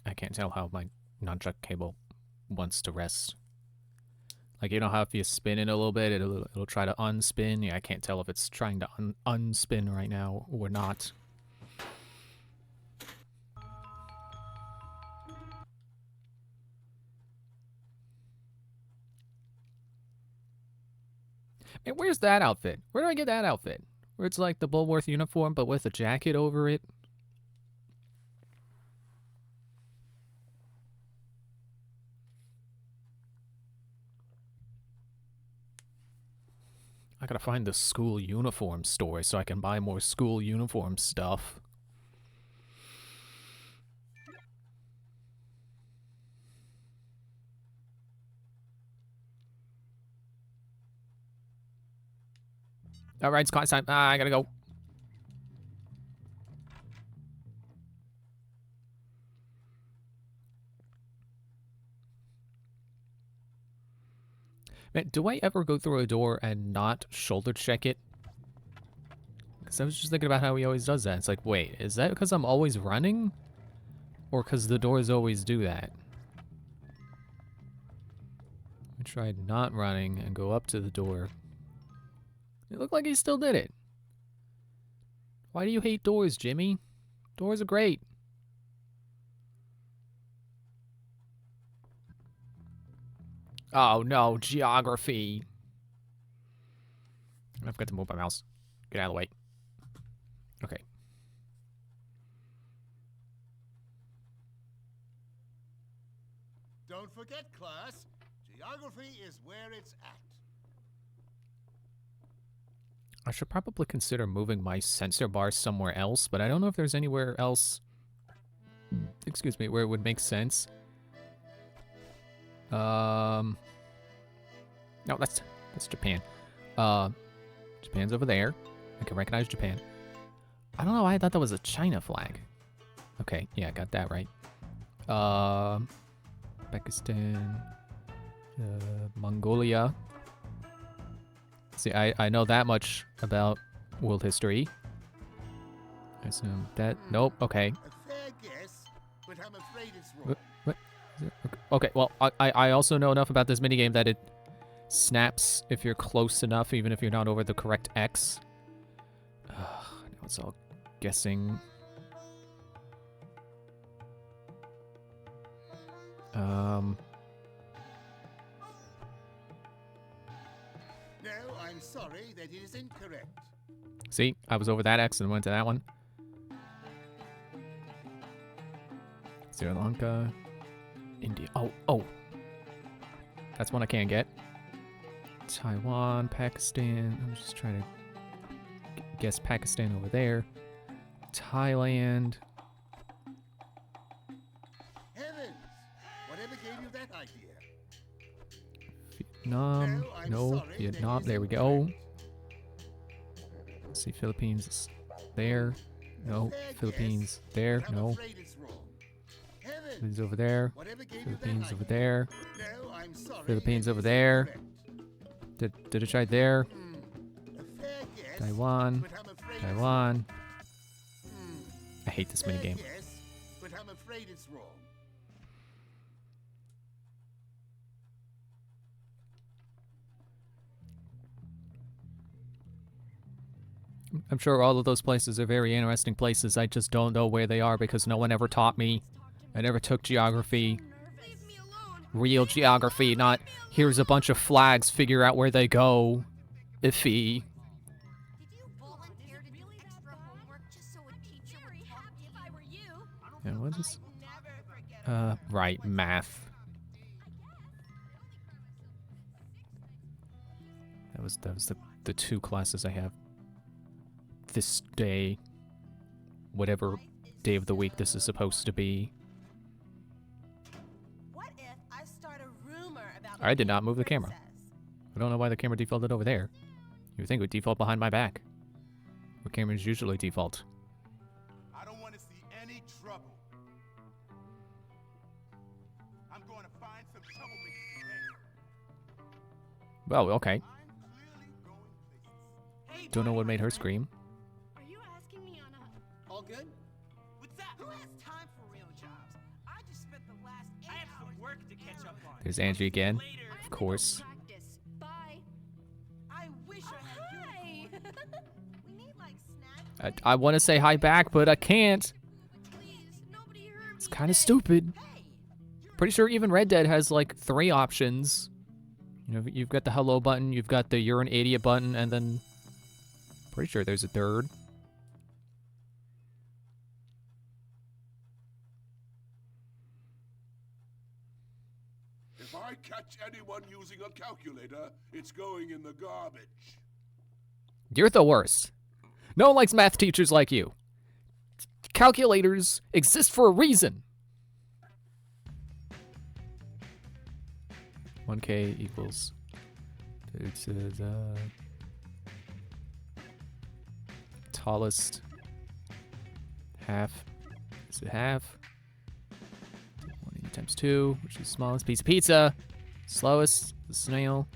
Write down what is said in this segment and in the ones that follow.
I can't tell how my nunchuck cable wants to rest. Like, you know how if you spin it a little bit, it'll try to unspin? Yeah, I can't tell if it's trying to unspin right now or not. Man, where's that outfit? Where do I get that outfit? Where it's like the Bulworth uniform, but with a jacket over it? I gotta find the school uniform store so I can buy more school uniform stuff. Alright, it's class time. I gotta go. Man, do I ever go through a door and not shoulder check it? Because I was just thinking about how he always does that. It's like, wait, is that because I'm always running? Or because the doors always do that? I tried not running and go up to the door. It looked like he still did it. Why do you hate doors, Jimmy? Doors are great. Oh no, geography. I've got to move my mouse. Get out of the way. Okay. Don't forget, class, geography is where it's at. I should probably consider moving my sensor bar somewhere else, but I don't know if there's anywhere else, excuse me, where it would make sense. No, that's Japan. Japan's over there. I can recognize Japan. I don't know why I thought that was a China flag. Okay, yeah, I got that right. Pakistan, Mongolia. See, I know that much about world history. I assume that. Nope. Okay. A fair guess, but I'm afraid it's wrong. What? Okay. Well, I also know enough about this minigame that it snaps if you're close enough, even if you're not over the correct X. Now it's all guessing. No, I'm sorry, that is incorrect. See, I was over that X and went to that one. Sri Lanka, India. Oh. That's one I can't get. Taiwan, Pakistan. I'm just trying to guess Pakistan over there. Thailand. Heavens! Whatever gave you that idea? Vietnam. No, sorry, Vietnam. There we go. Let's see, Philippines there. No, Philippines there. No. Philippines over there. Philippines over there. No, I'm sorry, Philippines over there. Did it try there? Taiwan. Taiwan. I hate this minigame. Yes, but I'm afraid it's wrong. I'm sure all of those places are very interesting places. I just don't know where they are because no one ever taught me. I never took geography. Real geography, not here's a bunch of flags, figure out where they go. Iffy. And what is right, math. That was the two classes I have this day. Whatever day of the week this is supposed to be. What if I start a rumor about I did not move the camera. I don't know why the camera defaulted over there. You would think it would default behind my back. Where cameras usually default. I don't want to see any trouble. I'm going to find some troublemakers today. Well, okay. I'm clearly going places. Don't know what made her scream. Are you asking me on a... All good? What's that? Who has time for real jobs? I There's Angie again, of course. Practice. Bye. I wish I had Hi. We need like snacks. I want to say hi back, but I can't. Please, nobody hurt It's me. kind of stupid. Pretty sure even Red Dead has like 3 options. You know, you've got the hello button, you've got the you're an idiot button, and then pretty sure there's a third. If I catch anyone using a calculator, it's going in the garbage. You're the worst. No one likes math teachers like you. Calculators exist for a reason. 1K equals. It's tallest half. Is it half? 180 times 2, which is smallest piece of pizza. Slowest, the snail.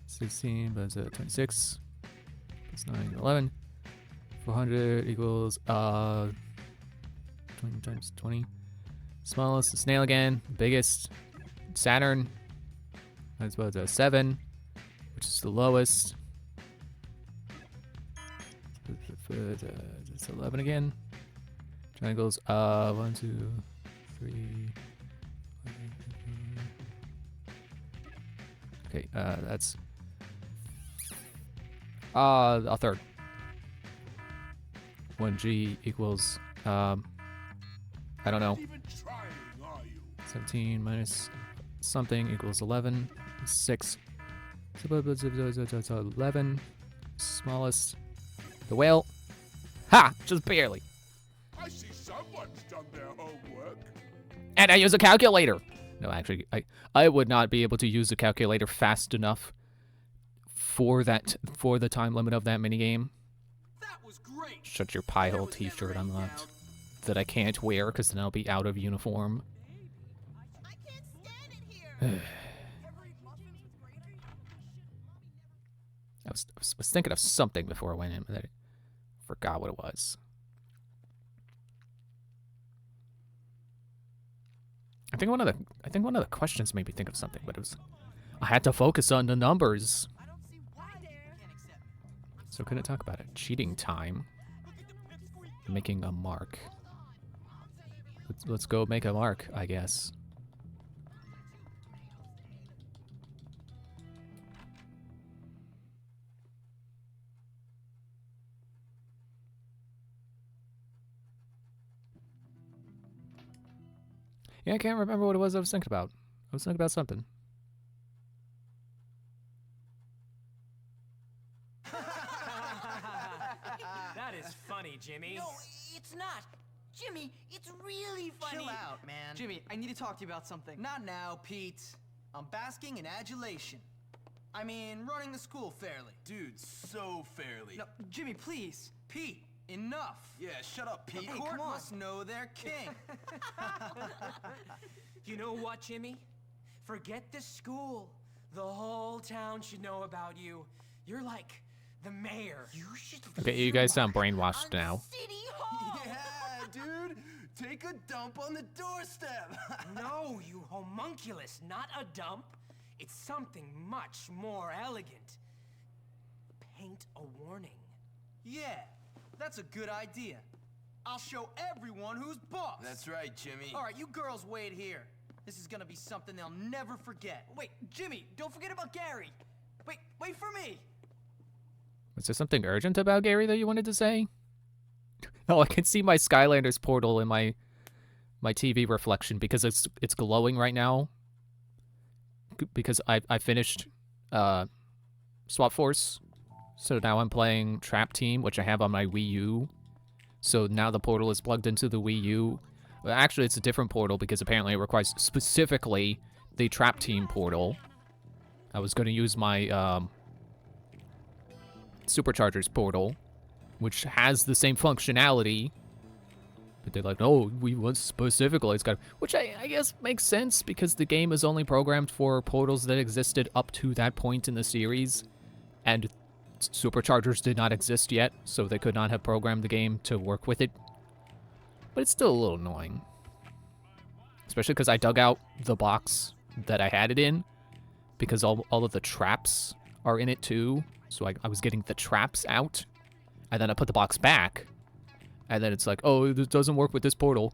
16 plus 26. Plus 9, 11. 400 equals 20 times 20. Smallest, the snail again. Biggest, Saturn. That's about 7, which is the lowest. It's 11 again. Triangles. 1, 2, 3. Okay, that's a third. 1G equals I don't know. Not even trying, are you? 17 minus something equals 11. 6. So 11. Smallest. The whale. Ha! Just barely. I see someone's done their homework. And I use a calculator. No, actually, I would not be able to use a calculator fast enough for the time limit of that minigame. That was great. Shut your pie hole t-shirt unlocked. That I can't wear because then I'll be out of uniform. I can't stand it here. I was thinking of something before I went in, but I forgot what it was. I think one of the questions made me think of something, but it was I had to focus on the numbers. I don't see why they can't accept me. So couldn't talk about it. Cheating time. Making a mark. Let's go make a mark, I guess. Yeah, I can't remember what it was I was thinking about. I was thinking about something. That is funny, Jimmy. No, it's not. Jimmy, it's really funny. Chill out, man. Jimmy, I need to talk to you about something. Not now, Pete. I'm basking in adulation. I mean, running the school fairly. Dude, so fairly. No, Jimmy, please. Pete, enough. Yeah, shut up, Pete. The Hey, court come on. must know their king. You know what, Jimmy? Forget the school. The whole town should know about you. You're like the mayor. You should. Okay, you guys sound brainwashed now. City Hall. Yeah, dude. Take a dump on the doorstep. No, you homunculus, not a dump. It's something much more elegant. Paint a warning. Yeah, that's a good idea. I'll show everyone who's boss. That's right, Jimmy. All right, you girls wait here. This is gonna be something they'll never forget. Wait, Jimmy, don't forget about Gary. Wait for me. Was there something urgent about Gary that you wanted to say? Oh, I can see my Skylanders portal in my TV reflection because it's glowing right now. Because I finished Swap Force, so now I'm playing Trap Team, which I have on my Wii U. So now the portal is plugged into the Wii U. Well, actually, it's a different portal because apparently it requires specifically the Trap Team portal. I was going to use my Superchargers portal, which has the same functionality. But they're like, no, we want specifically. It's got, which I guess makes sense because the game is only programmed for portals that existed up to that point in the series, and Superchargers did not exist yet, so they could not have programmed the game to work with it. But it's still a little annoying. Especially because I dug out the box that I had it in, because all of the traps are in it too. So I was getting the traps out, and then I put the box back, and then it's like, oh, it doesn't work with this portal.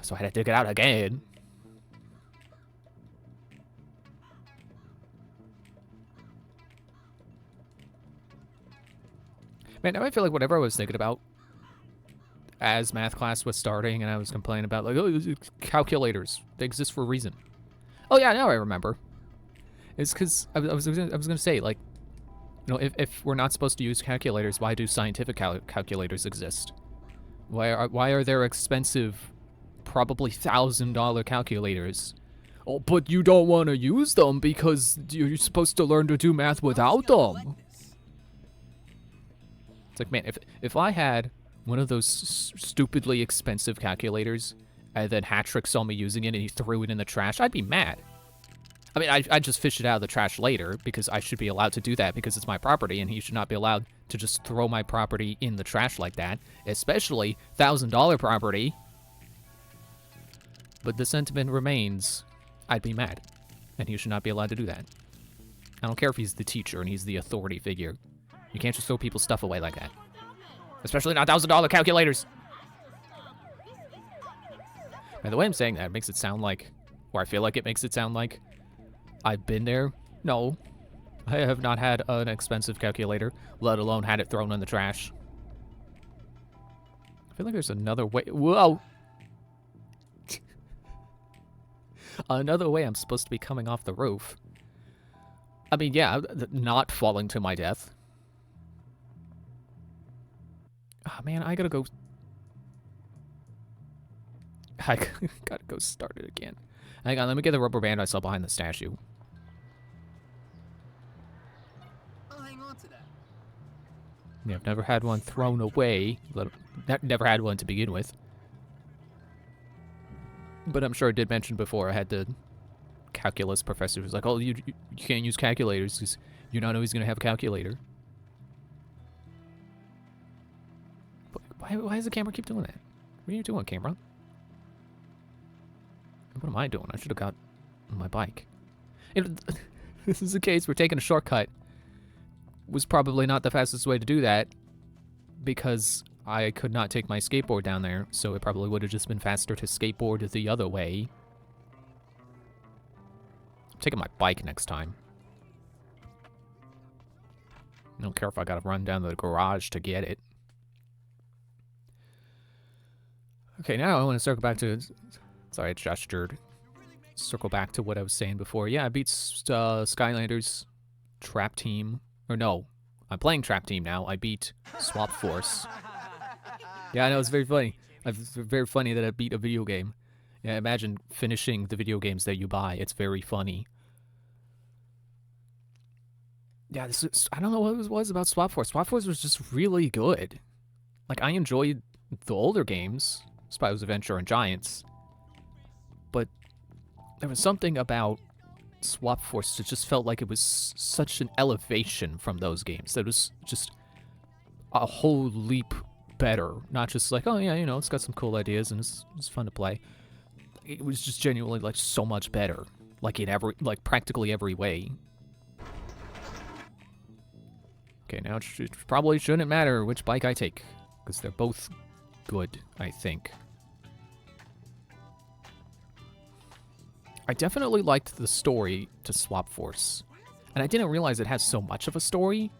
So I had to dig it out again. Man, now I feel like whatever I was thinking about as math class was starting and I was complaining about, like, oh, calculators, they exist for a reason. Oh yeah, now I remember. It's because I was gonna say, like, you know, if we're not supposed to use calculators, why do scientific calculators exist? Why are there expensive, probably $1,000 calculators? Oh, but you don't want to use them because you're supposed to learn to do math without them. It's like, man, if I had one of those stupidly expensive calculators and then Hatrick saw me using it and he threw it in the trash, I'd be mad. I mean, I'd just fish it out of the trash later because I should be allowed to do that because it's my property and he should not be allowed to just throw my property in the trash like that, especially $1,000 property. But the sentiment remains, I'd be mad, and he should not be allowed to do that. I don't care if he's the teacher and he's the authority figure. You can't just throw people's stuff away like that. Especially not $1,000 calculators. And the way I'm saying that, it makes it sound like, or I feel like it makes it sound like, I've been there. No, I have not had an expensive calculator, let alone had it thrown in the trash. I feel like there's another way. Whoa! Another way I'm supposed to be coming off the roof. I mean, yeah, not falling to my death. Oh, man, I gotta go. I gotta go start it again. Hang on, let me get the rubber band I saw behind the statue. I'll hang on to that. Yeah, I've never had one thrown away. Never had one to begin with. But I'm sure I did mention before I had the calculus professor who's like, oh, you can't use calculators because you're not always going to have a calculator. Why does the camera keep doing that? What are you doing, camera? What am I doing? I should have got on my bike. This is the case. We're taking a shortcut. Was probably not the fastest way to do that because I could not take my skateboard down there, so it probably would have just been faster to skateboard the other way. I'm taking my bike next time. I don't care if I gotta run down to the garage to get it. Okay, now I want to circle back to... Sorry, I gestured. Circle back to what I was saying before. Yeah, I beat Skylanders Trap Team. Or no, I'm playing Trap Team now. I beat Swap Force. Yeah, I know, it's very funny. It's very funny that I beat a video game. Yeah, imagine finishing the video games that you buy. It's very funny. Yeah, this is, I don't know what it was about Swap Force. Swap Force was just really good. Like, I enjoyed the older games, Spyro's Adventure and Giants. But there was something about Swap Force that just felt like it was such an elevation from those games. That it was just a whole leap better. Not just like, oh yeah, you know, it's got some cool ideas and it's fun to play. It was just genuinely like so much better. Like in practically every way. Okay, now it probably shouldn't matter which bike I take, because they're both good, I think. I definitely liked the story to Swap Force, and I didn't realize it has so much of a story.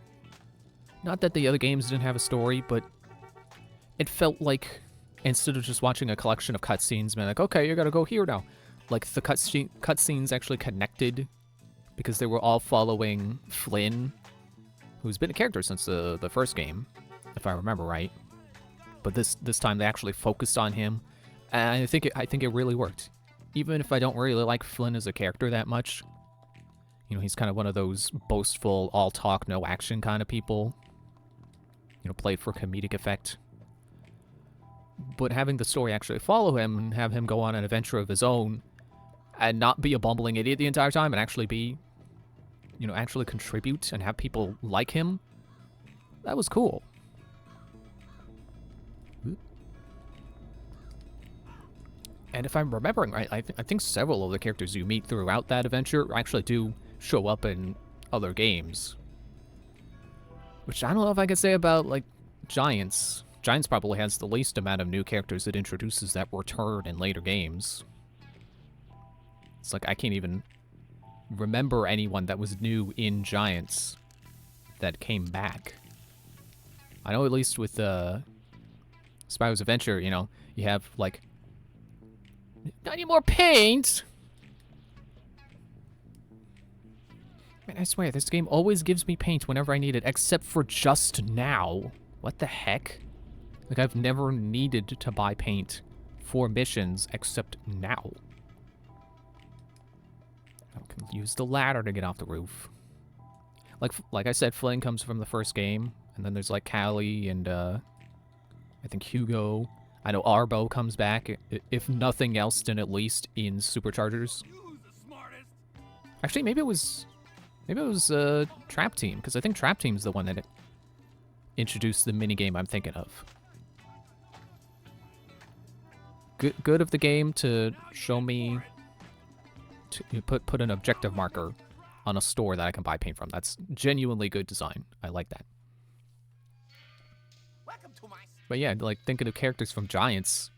Not that the other games didn't have a story, but it felt like instead of just watching a collection of cutscenes, being like, okay, you gotta go here now. Like, the cutscenes actually connected, because they were all following Flynn, who's been a character since the first game, if I remember right. But this time they actually focused on him, and I think it really worked. Even if I don't really like Flynn as a character that much, you know, he's kind of one of those boastful, all talk, no action kind of people. You know, played for comedic effect. But having the story actually follow him and have him go on an adventure of his own and not be a bumbling idiot the entire time and actually be, you know, actually contribute and have people like him, that was cool. And if I'm remembering right, I think several of the characters you meet throughout that adventure actually do show up in other games. Which I don't know if I could say about, like, Giants. Giants probably has the least amount of new characters it introduces that return in later games. It's like I can't even remember anyone that was new in Giants that came back. I know at least with Spyro's Adventure, you know, you have, like, not any more paint! Man, I swear, this game always gives me paint whenever I need it, except for just now. What the heck? Like, I've never needed to buy paint for missions except now. I can use the ladder to get off the roof. Like I said, Flynn comes from the first game, and then there's, like, Callie and, I think Hugo. I know Arbo comes back, if nothing else, then at least in Superchargers. Actually, maybe it was Trap Team, because I think Trap Team's the one that introduced the minigame I'm thinking of. Good of the game to show me, to put an objective marker on a store that I can buy paint from. That's genuinely good design. I like that. But yeah, like, thinking of characters from Giants,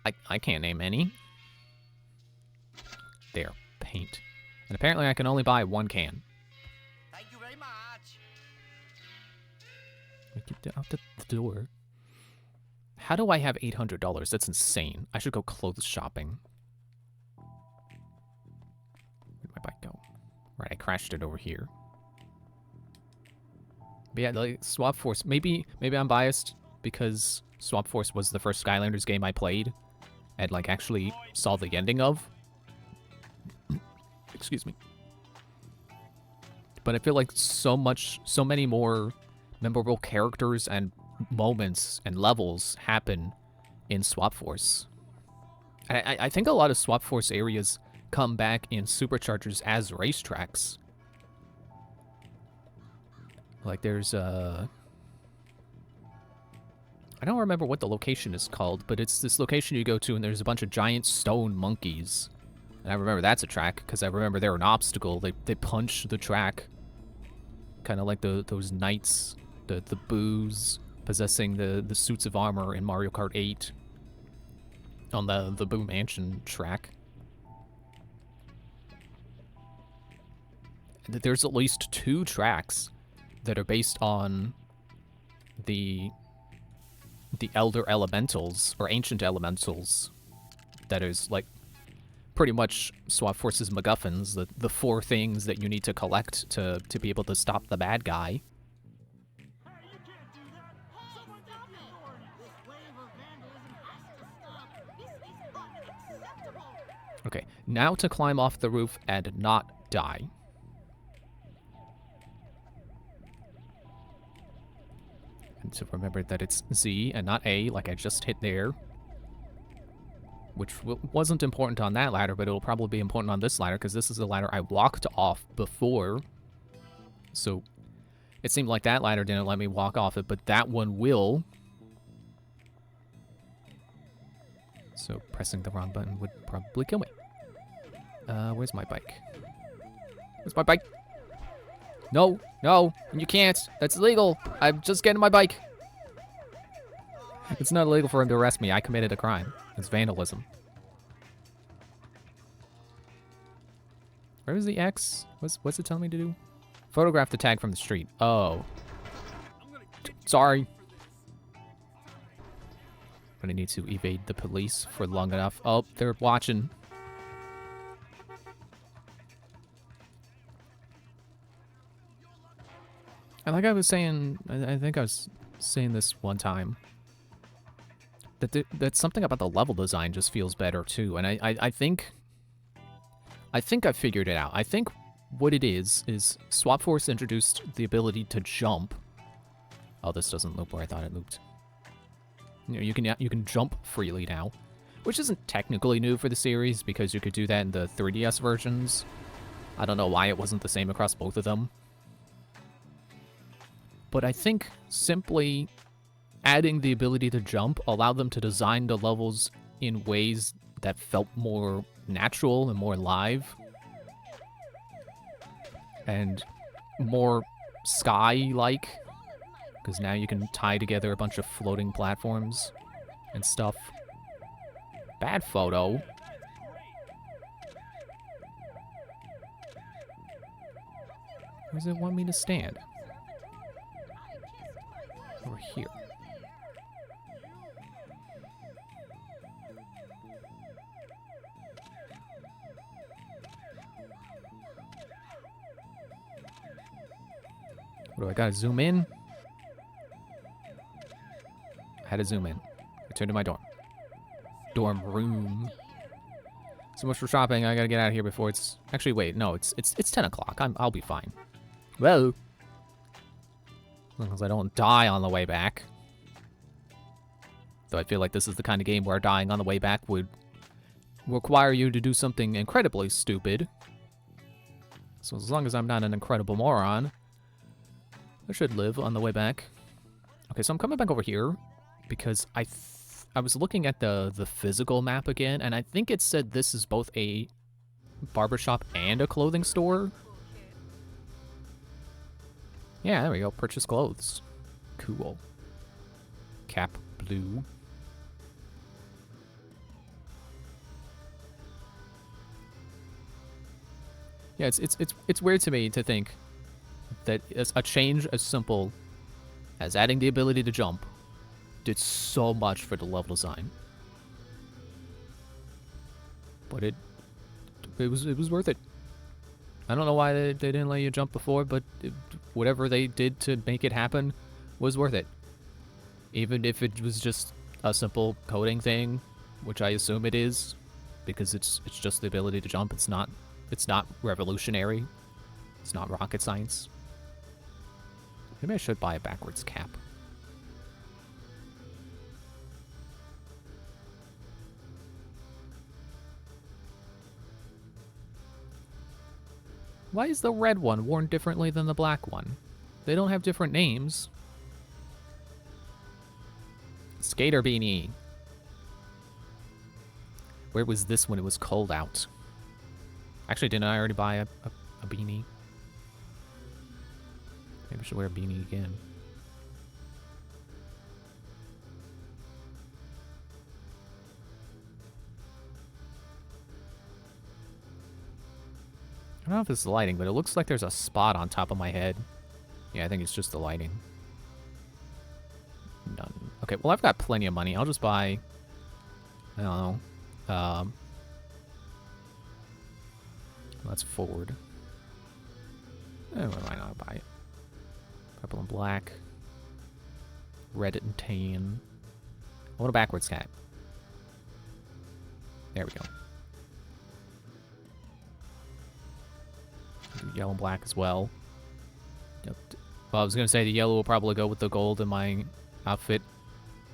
I can't name any. There, paint. And apparently I can only buy one can. Thank you very much. Get out the door. How do I have $800? That's insane. I should go clothes shopping. Where'd my bike go? Right, I crashed it over here. But yeah, like, Swap Force, maybe I'm biased because Swap Force was the first Skylanders game I played and, like, actually saw the ending of. Excuse me. But I feel like so many more memorable characters and moments and levels happen in Swap Force. I think a lot of Swap Force areas come back in Superchargers as racetracks. Like, there's, I don't remember what the location is called, but it's this location you go to and there's a bunch of giant stone monkeys. And I remember that's a track, because I remember they're an obstacle. They punch the track. Kind of like those knights, the boos, possessing the suits of armor in Mario Kart 8 on the Boo Mansion track. And there's at least 2 tracks that are based on the Elder Elementals, or Ancient Elementals, that is, like, pretty much Swap Force's MacGuffins, the 4 things that you need to collect to be able to stop the bad guy. Okay, now to climb off the roof and not die. And to remember that it's Z and not A, like I just hit there. Which wasn't important on that ladder, but it'll probably be important on this ladder, because this is the ladder I walked off before. So it seemed like that ladder didn't let me walk off it, but that one will. So pressing the wrong button would probably kill me. Where's my bike? Where's my bike? No, no, you can't. That's illegal. I'm just getting my bike. It's not illegal for him to arrest me. I committed a crime. It's vandalism. Where was the X? What's it telling me to do? Photograph the tag from the street. Oh. Sorry. But I need to evade the police for long enough. Oh, they're watching. And like I was saying, I think I was saying this one time, that something about the level design just feels better too. And I think I figured it out. I think what it is Swap Force introduced the ability to jump. Oh, this doesn't loop where I thought it looped. You know, you can jump freely now, which isn't technically new for the series because you could do that in the 3DS versions. I don't know why it wasn't the same across both of them. But I think simply adding the ability to jump allowed them to design the levels in ways that felt more natural and more live. And more sky-like. Because now you can tie together a bunch of floating platforms and stuff. Bad photo. Where does it want me to stand? Over here. What do I gotta zoom in? I had to zoom in. Return to my dorm. Dorm room. So much for shopping. I gotta get out of here before it's... Actually, wait. No, it's 10 o'clock. I'll be fine. Well, as long as I don't die on the way back. Though I feel like this is the kind of game where dying on the way back would require you to do something incredibly stupid. So as long as I'm not an incredible moron, I should live on the way back. Okay, so I'm coming back over here because I was looking at the physical map again, and I think it said this is both a barbershop and a clothing store. Yeah, there we go. Purchase clothes. Cool. Cap blue. Yeah, it's weird to me to think that a change as simple as adding the ability to jump did so much for the level design. But it was worth it. I don't know why they didn't let you jump before, but whatever they did to make it happen was worth it. Even if it was just a simple coding thing, which I assume it is, because it's just the ability to jump. It's not revolutionary. It's not rocket science. Maybe I should buy a backwards cap. Why is the red one worn differently than the black one? They don't have different names. Skater beanie. Where was this when it was cold out? Actually, didn't I already buy a beanie? Maybe I should wear a beanie again. I don't know if it's the lighting, but it looks like there's a spot on top of my head. Yeah, I think it's just the lighting. None. Okay, well, I've got plenty of money. I'll just buy... I don't know. Let's forward. Why not buy it? Purple and black. Red and tan. I want a backwards cap. There we go. Do yellow and black as well. Yep. Well, I was gonna say the yellow will probably go with the gold in my outfit.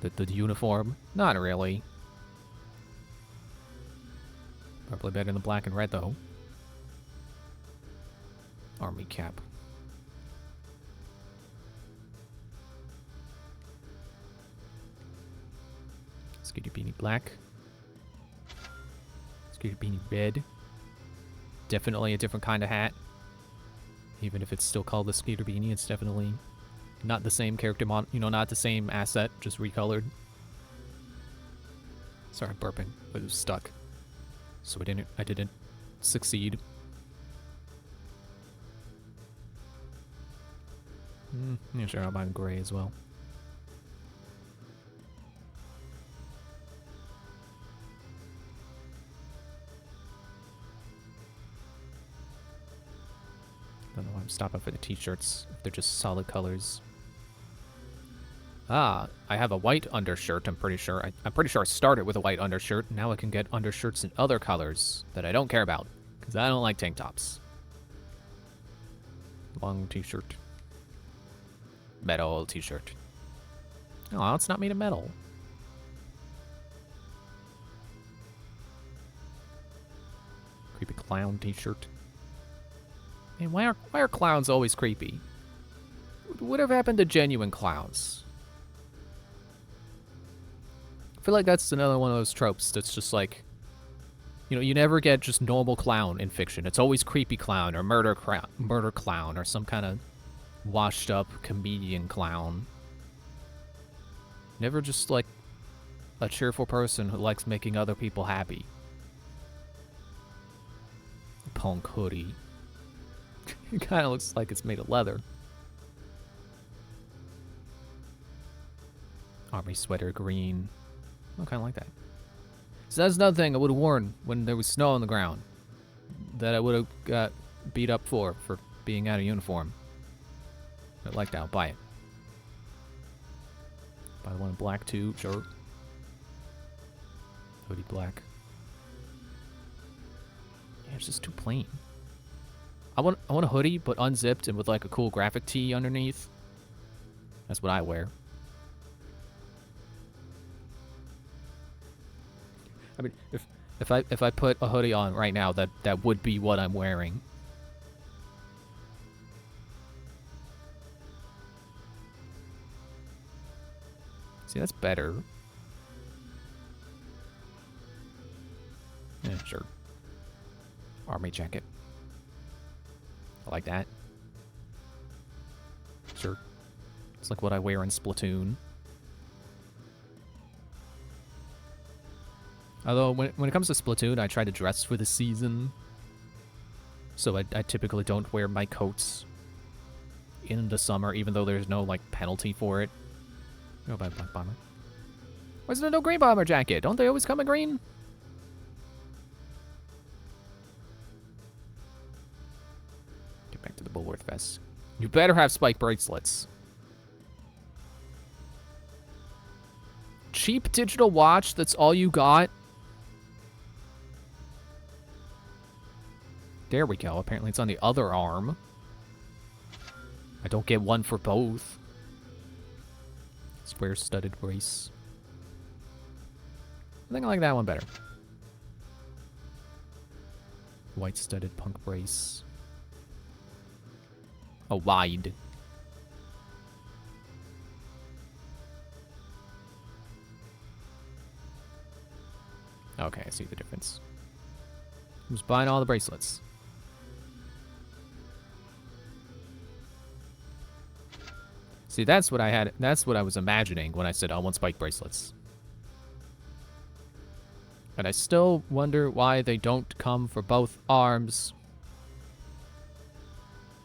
The uniform. Not really. Probably better than black and red, though. Army cap. Scooter beanie black. Scooter beanie red. Definitely a different kind of hat. Even if it's still called the Skater beanie, it's definitely not the same character not the same asset, just recolored. Sorry, I'm burping, but it was stuck. So I didn't succeed. Yeah, sure, I'll buy gray as well. Don't know why I'm stopping for the t-shirts, if they're just solid colors. Ah, I have a white undershirt, I'm pretty sure. I'm pretty sure I started with a white undershirt. Now I can get undershirts in other colors that I don't care about, because I don't like tank tops. Long t-shirt. Metal t-shirt. Oh, it's not made of metal. Creepy clown t-shirt. Man, why are clowns always creepy? Whatever happened to genuine clowns? I feel like that's another one of those tropes that's just like, you know, you never get just normal clown in fiction. It's always creepy clown or murder clown or some kind of washed up comedian clown. Never just like a cheerful person who likes making other people happy. Punk hoodie. It kind of looks like it's made of leather. Army sweater green. I kind of like that. So that's another thing I would have worn when there was snow on the ground. That I would have got beat up for being out of uniform. I like that. I'll buy it. Buy the one in black too, sure. Hoodie black. Yeah, it's just too plain. I want a hoodie, but unzipped and with like a cool graphic tee underneath. That's what I wear. I mean, if I put a hoodie on right now, that would be what I'm wearing. See, that's better. Yeah, sure. Army jacket. I like that. Sure. It's like what I wear in Splatoon. Although, when it comes to Splatoon, I try to dress for the season. So I typically don't wear my coats in the summer, even though there's no, like, penalty for it. Go buy a black bomber. Why is there no green bomber jacket? Don't they always come in green? Get back to the Bulworth vest. You better have spike bracelets. Cheap digital watch, that's all you got? There we go. Apparently it's on the other arm. I don't get one for both. Square studded brace. I think I like that one better. White studded punk brace. A wide. Okay, I see the difference. I'm just buying all the bracelets. See, that's what I had. That's what I was imagining when I said I want spike bracelets. And I still wonder why they don't come for both arms.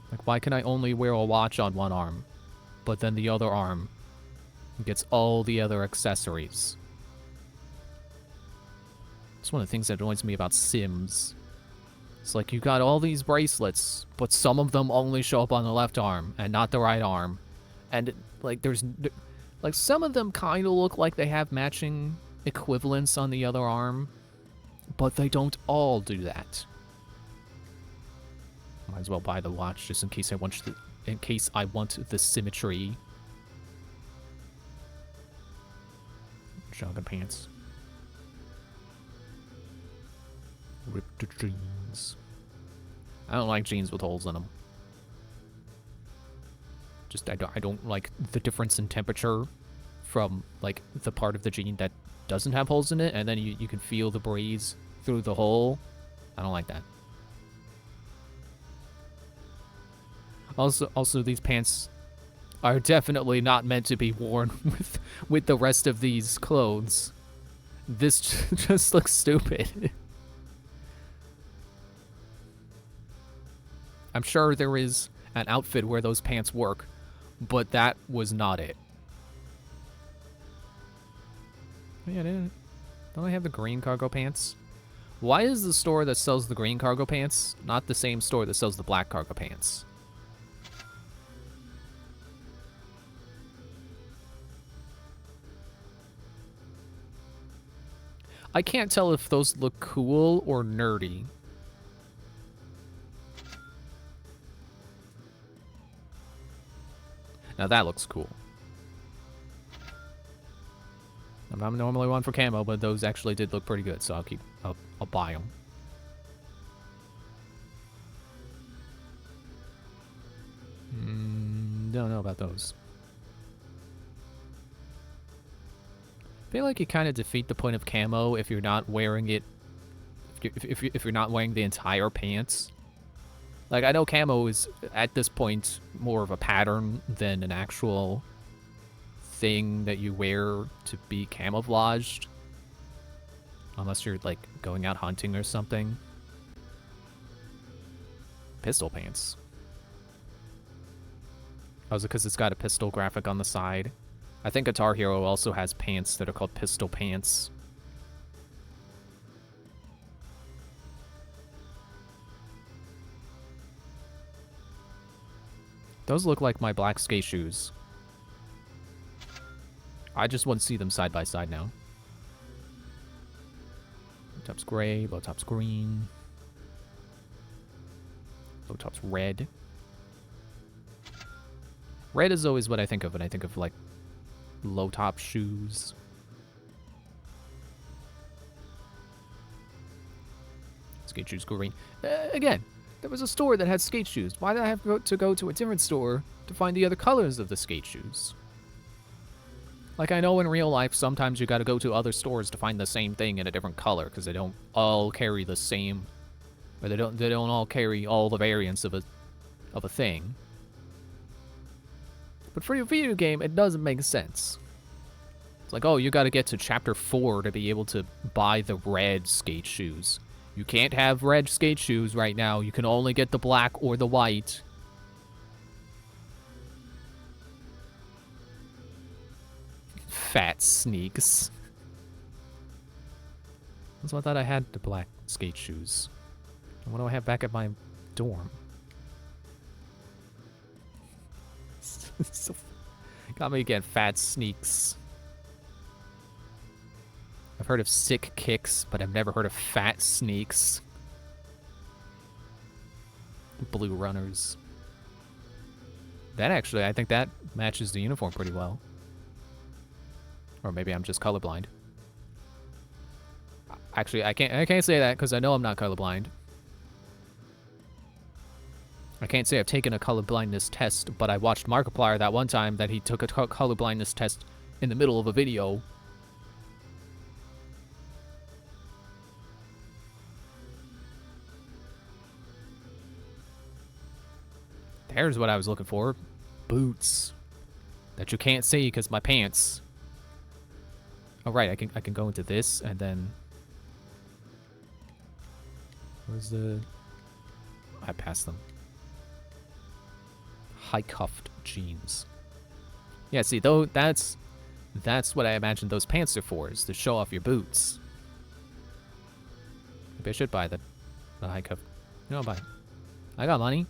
Like, why can I only wear a watch on one arm, but then the other arm gets all the other accessories? It's one of the things that annoys me about Sims. It's like, you got all these bracelets, but some of them only show up on the left arm and not the right arm. And, like, there's... Like, some of them kind of look like they have matching equivalents on the other arm, but they don't all do that. Might as well buy the watch just in case I want the symmetry. Jogging pants. Ripped jeans. I don't like jeans with holes in them. Just, I don't like the difference in temperature from, like, the part of the jean that doesn't have holes in it, and then you can feel the breeze through the hole. I don't like that. Also, these pants are definitely not meant to be worn with the rest of these clothes. This just looks stupid. I'm sure there is an outfit where those pants work, but that was not it. Oh, yeah, don't I have the green cargo pants? Why is the store that sells the green cargo pants not the same store that sells the black cargo pants? I can't tell if those look cool or nerdy. Now that looks cool. I'm normally one for camo, but those actually did look pretty good, so I'll buy them. Don't know about those. feel like you kind of defeat the point of camo if you're not wearing it. If you're not wearing the entire pants. Like, I know camo is, at this point, more of a pattern than an actual thing that you wear to be camouflaged. Unless you're, like, going out hunting or something. Pistol pants. Oh, is it because it's got a pistol graphic on the side? I think Guitar Hero also has pants that are called pistol pants. Those look like my black skate shoes. I just want to see them side by side now. Low top's gray, low top's green. Low top's red. Red is always what I think of when I think of, like, low top shoes. Skate shoes green. Again, there was a store that had skate shoes. Why did I have to go to a different store to find the other colors of the skate shoes? Like, I know in real life, sometimes you gotta go to other stores to find the same thing in a different color, because they don't all carry the same, or they don't all carry all the variants of a thing. But for a video game, it doesn't make sense. It's like, oh, you gotta get to chapter 4 to be able to buy the red skate shoes. You can't have red skate shoes right now. You can only get the black or the white. Fat sneaks. So I thought I had the black skate shoes. What do I have back at my dorm? So, got me again, fat sneaks. I've heard of sick kicks, but I've never heard of fat sneaks. Blue runners. That actually, I think that matches the uniform pretty well. Or maybe I'm just colorblind. Actually, I can't say that because I know I'm not colorblind. I can't say I've taken a colorblindness test, but I watched Markiplier that one time that he took a colorblindness test in the middle of a video. There's what I was looking for. Boots. That you can't see because my pants. Oh right, I can go into this and then. Where's the? I passed them. High cuffed jeans. Yeah, see, though that's what I imagine those pants are for, is to show off your boots. Maybe I should buy the high cuff. No, I'll buy it. I got money.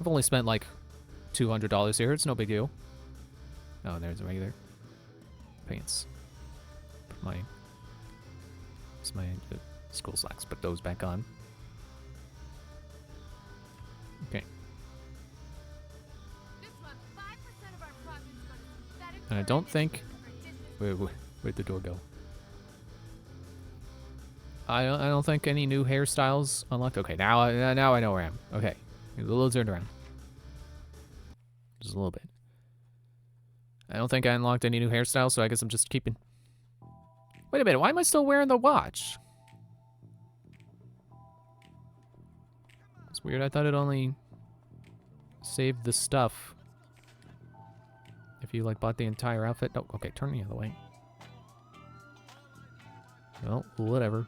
I've only spent like $200 here. It's no big deal. Oh, there's the regular pants. It's my school slacks. Put those back on. Okay. And I don't think. Where'd the door go? I don't think any new hairstyles unlocked. Okay, now I know where I am. Okay. A little turned around. Just a little bit. I don't think I unlocked any new hairstyles, so I guess I'm just keeping... Wait a minute, why am I still wearing the watch? It's weird, I thought it only saved the stuff if you, like, bought the entire outfit. Oh, okay, turn the other way. Well, whatever.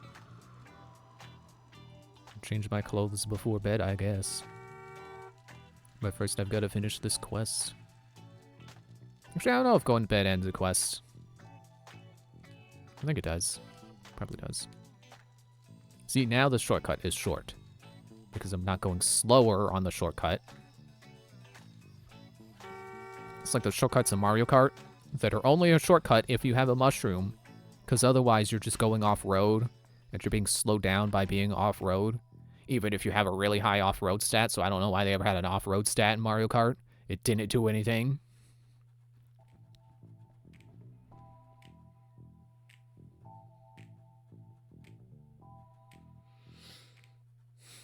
Change my clothes before bed, I guess. But first I've got to finish this quest. Actually, I don't know if going to bed ends a quest. I think it does. Probably does. See, now the shortcut is short. Because I'm not going slower on the shortcut. It's like the shortcuts in Mario Kart that are only a shortcut if you have a mushroom. Because otherwise you're just going off-road. And you're being slowed down by being off-road. Even if you have a really high off-road stat, so I don't know why they ever had an off-road stat in Mario Kart. It didn't do anything.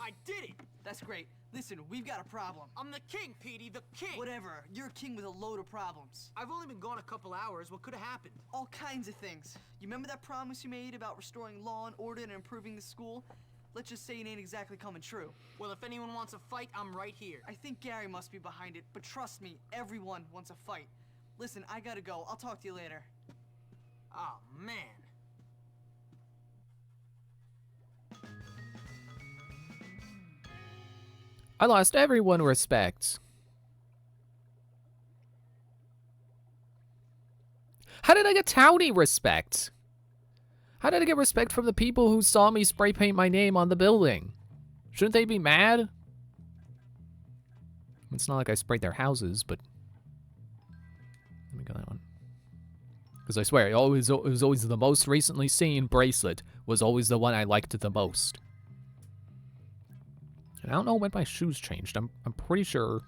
I did it! That's great. Listen, we've got a problem. I'm the king, Petey, the king! Whatever. You're a king with a load of problems. I've only been gone a couple hours. What could have happened? All kinds of things. You remember that promise you made about restoring law and order and improving the school? Let's just say it ain't exactly coming true. Well, if anyone wants a fight, I'm right here. I think Gary must be behind it, but trust me, everyone wants a fight. Listen, I gotta go. I'll talk to you later. Oh, man. I lost everyone respect. How did I get Townie respect? How did I get respect from the people who saw me spray paint my name on the building? Shouldn't they be mad? It's not like I sprayed their houses, but... Let me go that one. Because I swear, it was always the most recently seen bracelet was always the one I liked the most. And I don't know when my shoes changed. I'm pretty sure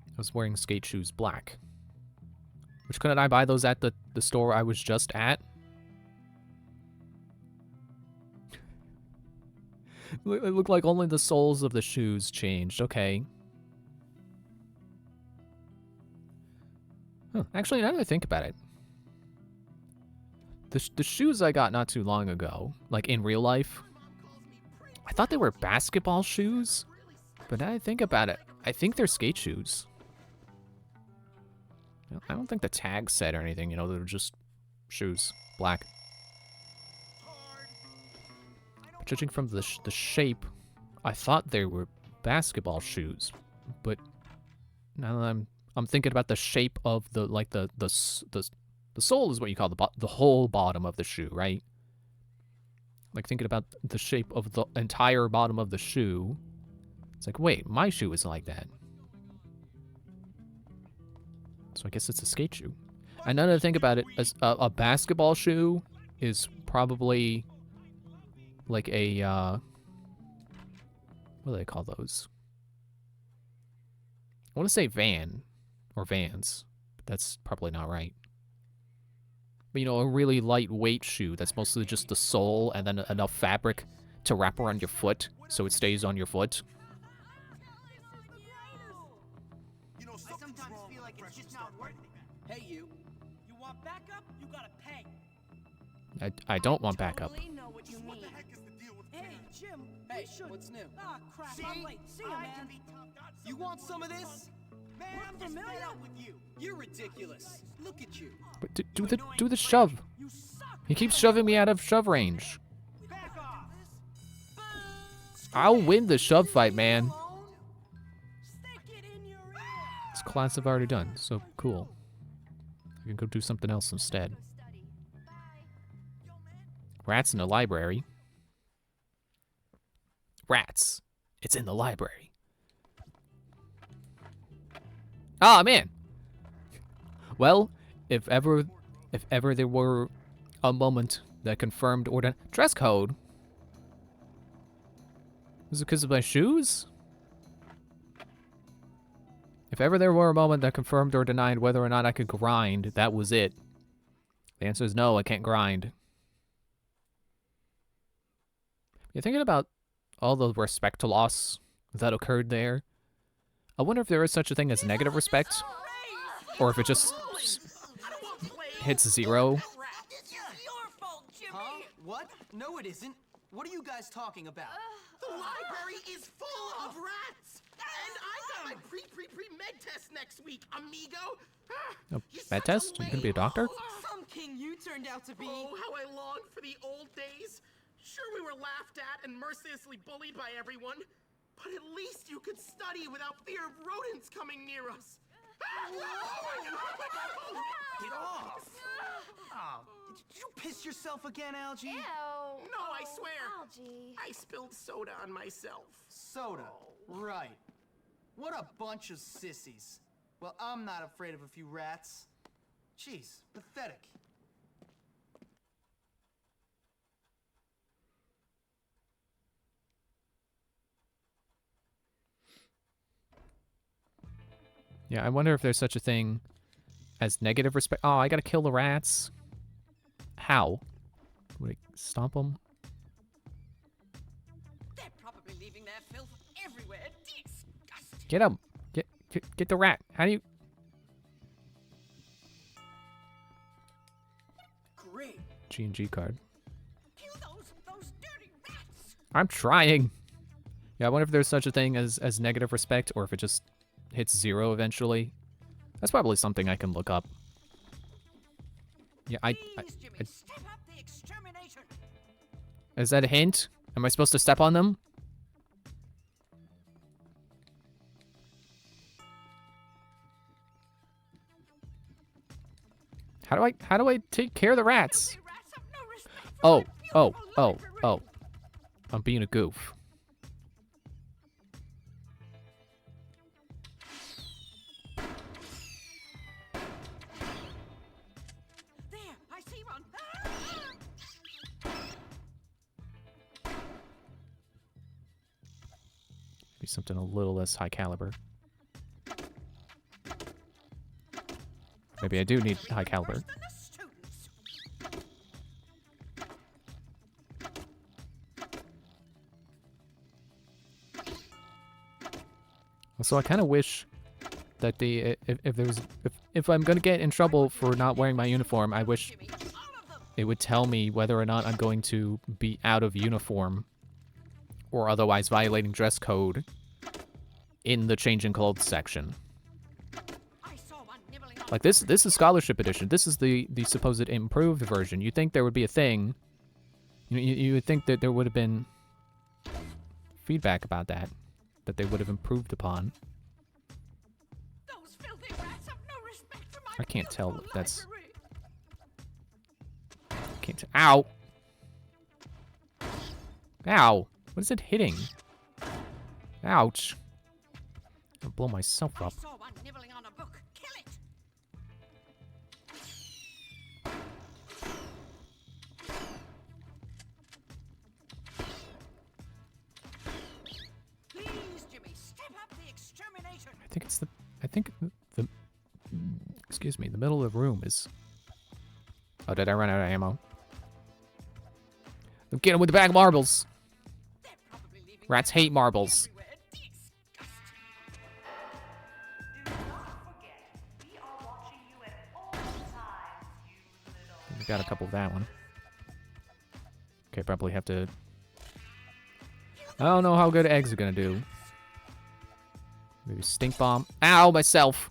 I was wearing skate shoes black. Which, couldn't I buy those at the store I was just at? It looked like only the soles of the shoes changed. Okay. Huh. Actually, now that I think about it, the shoes I got not too long ago, like in real life, I thought they were basketball shoes, but now I think about it, I think they're skate shoes. I don't think the tag said or anything, you know, they're just shoes, black. But judging from the shape, I thought they were basketball shoes, but now that I'm thinking about the shape of the sole is what you call the whole bottom of the shoe, right? Like thinking about the shape of the entire bottom of the shoe, it's like, wait, my shoe isn't like that. So I guess it's a skate shoe. And now that I think about it, a basketball shoe is probably like a, what do they call those? I want to say Van, or Vans, but that's probably not right. But, you know, a really lightweight shoe that's mostly just the sole and then enough fabric to wrap around your foot so it stays on your foot. You know, I sometimes feel like it's just not worth it. Hey, you. You want backup? You gotta pay. I don't want backup. Totally know what you what mean. the heck is the deal with Hey, Jim. Hey, we should... what's new? Ah, crap. See? I'm late. See ya, I man. can You want some of this? Man, I'm just familiar fed up with you. You're ridiculous. Look at you. But do the shove. You suck. He keeps shoving me out of shove range. Back off. I'll win the shove fight, man. Stick it in your ear. This class I've already done, so cool. I can go do something else instead. Go study. Bye. Rats in the library. Rats. It's in the library. Ah, man. Well, if ever there were a moment that confirmed dress code. Was it because of my shoes? If ever there were a moment that confirmed or denied whether or not I could grind, that was it. The answer is no, I can't grind. You're thinking about all the respect loss that occurred there. I wonder if there is such a thing as negative respect, or if it just hits zero. It's your fault, Jimmy. Huh? What? No, it isn't. What are you guys talking about? The library is full of rats! And I got my pre-med test next week, amigo! Oh, med test? You gonna be a doctor? Some king you turned out to be! Oh, how I long for the old days! Sure, we were laughed at and mercilessly bullied by everyone, but at least you could study without fear of rodents coming near us! Get off! Oh, did you piss yourself again, Algie? Ew. No, I swear! Algie. I spilled soda on myself. Soda. Right. What a bunch of sissies. Well, I'm not afraid of a few rats. Jeez, pathetic. Yeah, I wonder if there's such a thing as negative respect. Oh, I gotta kill the rats. How? Would I stomp them? That leaving their filth everywhere. Disgusting. Get him. Get the rat. How do you... Great. G&G card. Kill those dirty rats. I'm trying. Yeah, I wonder if there's such a thing as negative respect, or if it just hits 0 eventually. That's probably something I can look up. Yeah, Please, Jimmy, step up the extermination. Is that a hint? Am I supposed to step on them? How do I take care of the rats? Filthy rats have no respect for Oh, my oh, beautiful oh, library. oh. I'm being a goof. There, I see one. Maybe something a little less high caliber. Maybe I do need high caliber. Worse than the students. Also, I kind of wish that if I'm gonna get in trouble for not wearing my uniform, I wish Jimmy, all of them. it would tell me whether or not I'm going to be out of uniform or otherwise violating dress code in the changing clothes section. I saw one nibbling on Like this is scholarship edition. This is the supposed improved version. You'd think there would be a thing. You would think that there would have been feedback about that they would have improved upon. those filthy rats have no respect for my I can't tell beautiful if that's... library. Can't t- Ow! Ow! What is it hitting? Ouch. I'll blow myself I up. saw one nibbling on a book. Kill it. Please, Jimmy, step up the extermination. I think the excuse me, the middle of the room is... Oh, did I run out of ammo? I'm getting with the bag of marbles. They're probably leaving Rats their hate marbles. everywhere. Disgusting. Do not forget, we are watching you at all times, you little... We got a couple of that one. Okay, probably have to... I don't know how good eggs are gonna do. Maybe stink bomb. Ow, myself!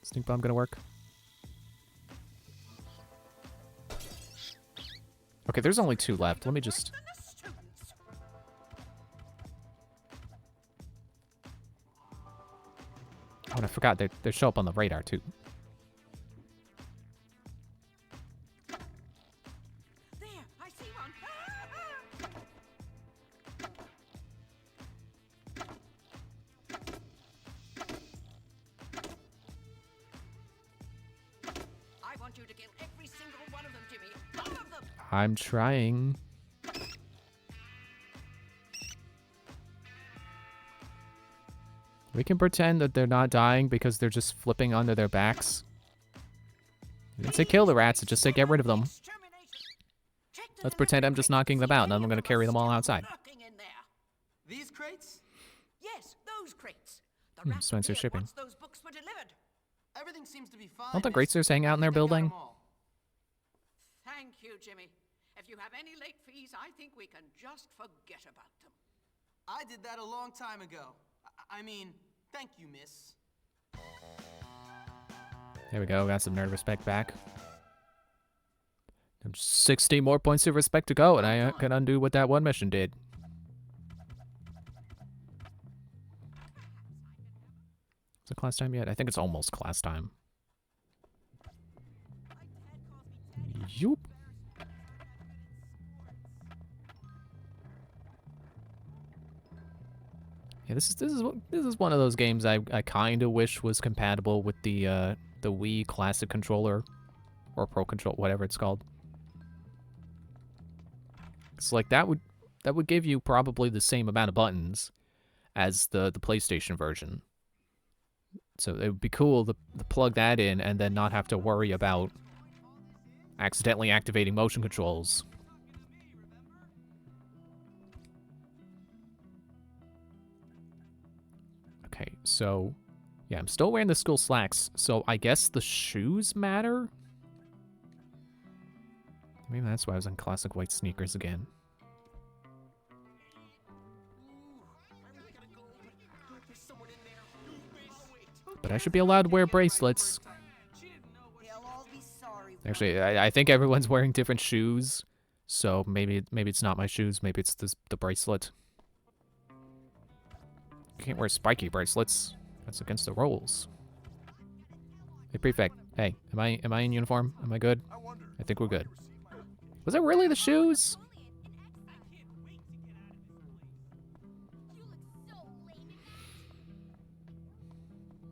Stink bomb gonna work? Okay, there's only 2 left. Let me just... Than the students. Oh, and I forgot. They show up on the radar, too. There, I see one. I want you to kill every single one of them, Jimmy. All of them. I'm trying. We can pretend that they're not dying because they're just flipping onto their backs. I didn't say kill the rats, it just said get rid of them. Extermination. Check the Let's pretend I'm just knocking them out, and then I'm gonna carry them all still outside. lurking in there. These crates? Yes, those crates. The rats Spencer appeared shipping. once those books were delivered. Everything seems to be fine. Don't the miss. Greatsters hang out in their I think I got building? 'em all. Thank you, Jimmy. If you have any late fees, I think we can just forget about them. I did that a long time ago. I mean, thank you, miss. There we go, got some nerd respect back. There's 60 more points of respect to go, and I can undo what that one mission did. Is it class time yet? I think it's almost class time. Yoop. Yeah, this is one of those games I kind of wish was compatible with the Wii Classic controller or Pro Control, whatever it's called. It's like that would give you probably the same amount of buttons as the PlayStation version. So it would be cool to plug that in and then not have to worry about accidentally activating motion controls Okay, so yeah, I'm still wearing the school slacks, so I guess the shoes matter? Maybe that's why I was in classic white sneakers again. But I should be allowed to wear bracelets. Actually, I think everyone's wearing different shoes, so maybe it's not my shoes, maybe it's the bracelet. You can't wear spiky bracelets. That's against the rules. Hey, prefect. Hey, am I in uniform? Am I good? I think we're good. Was it really the shoes?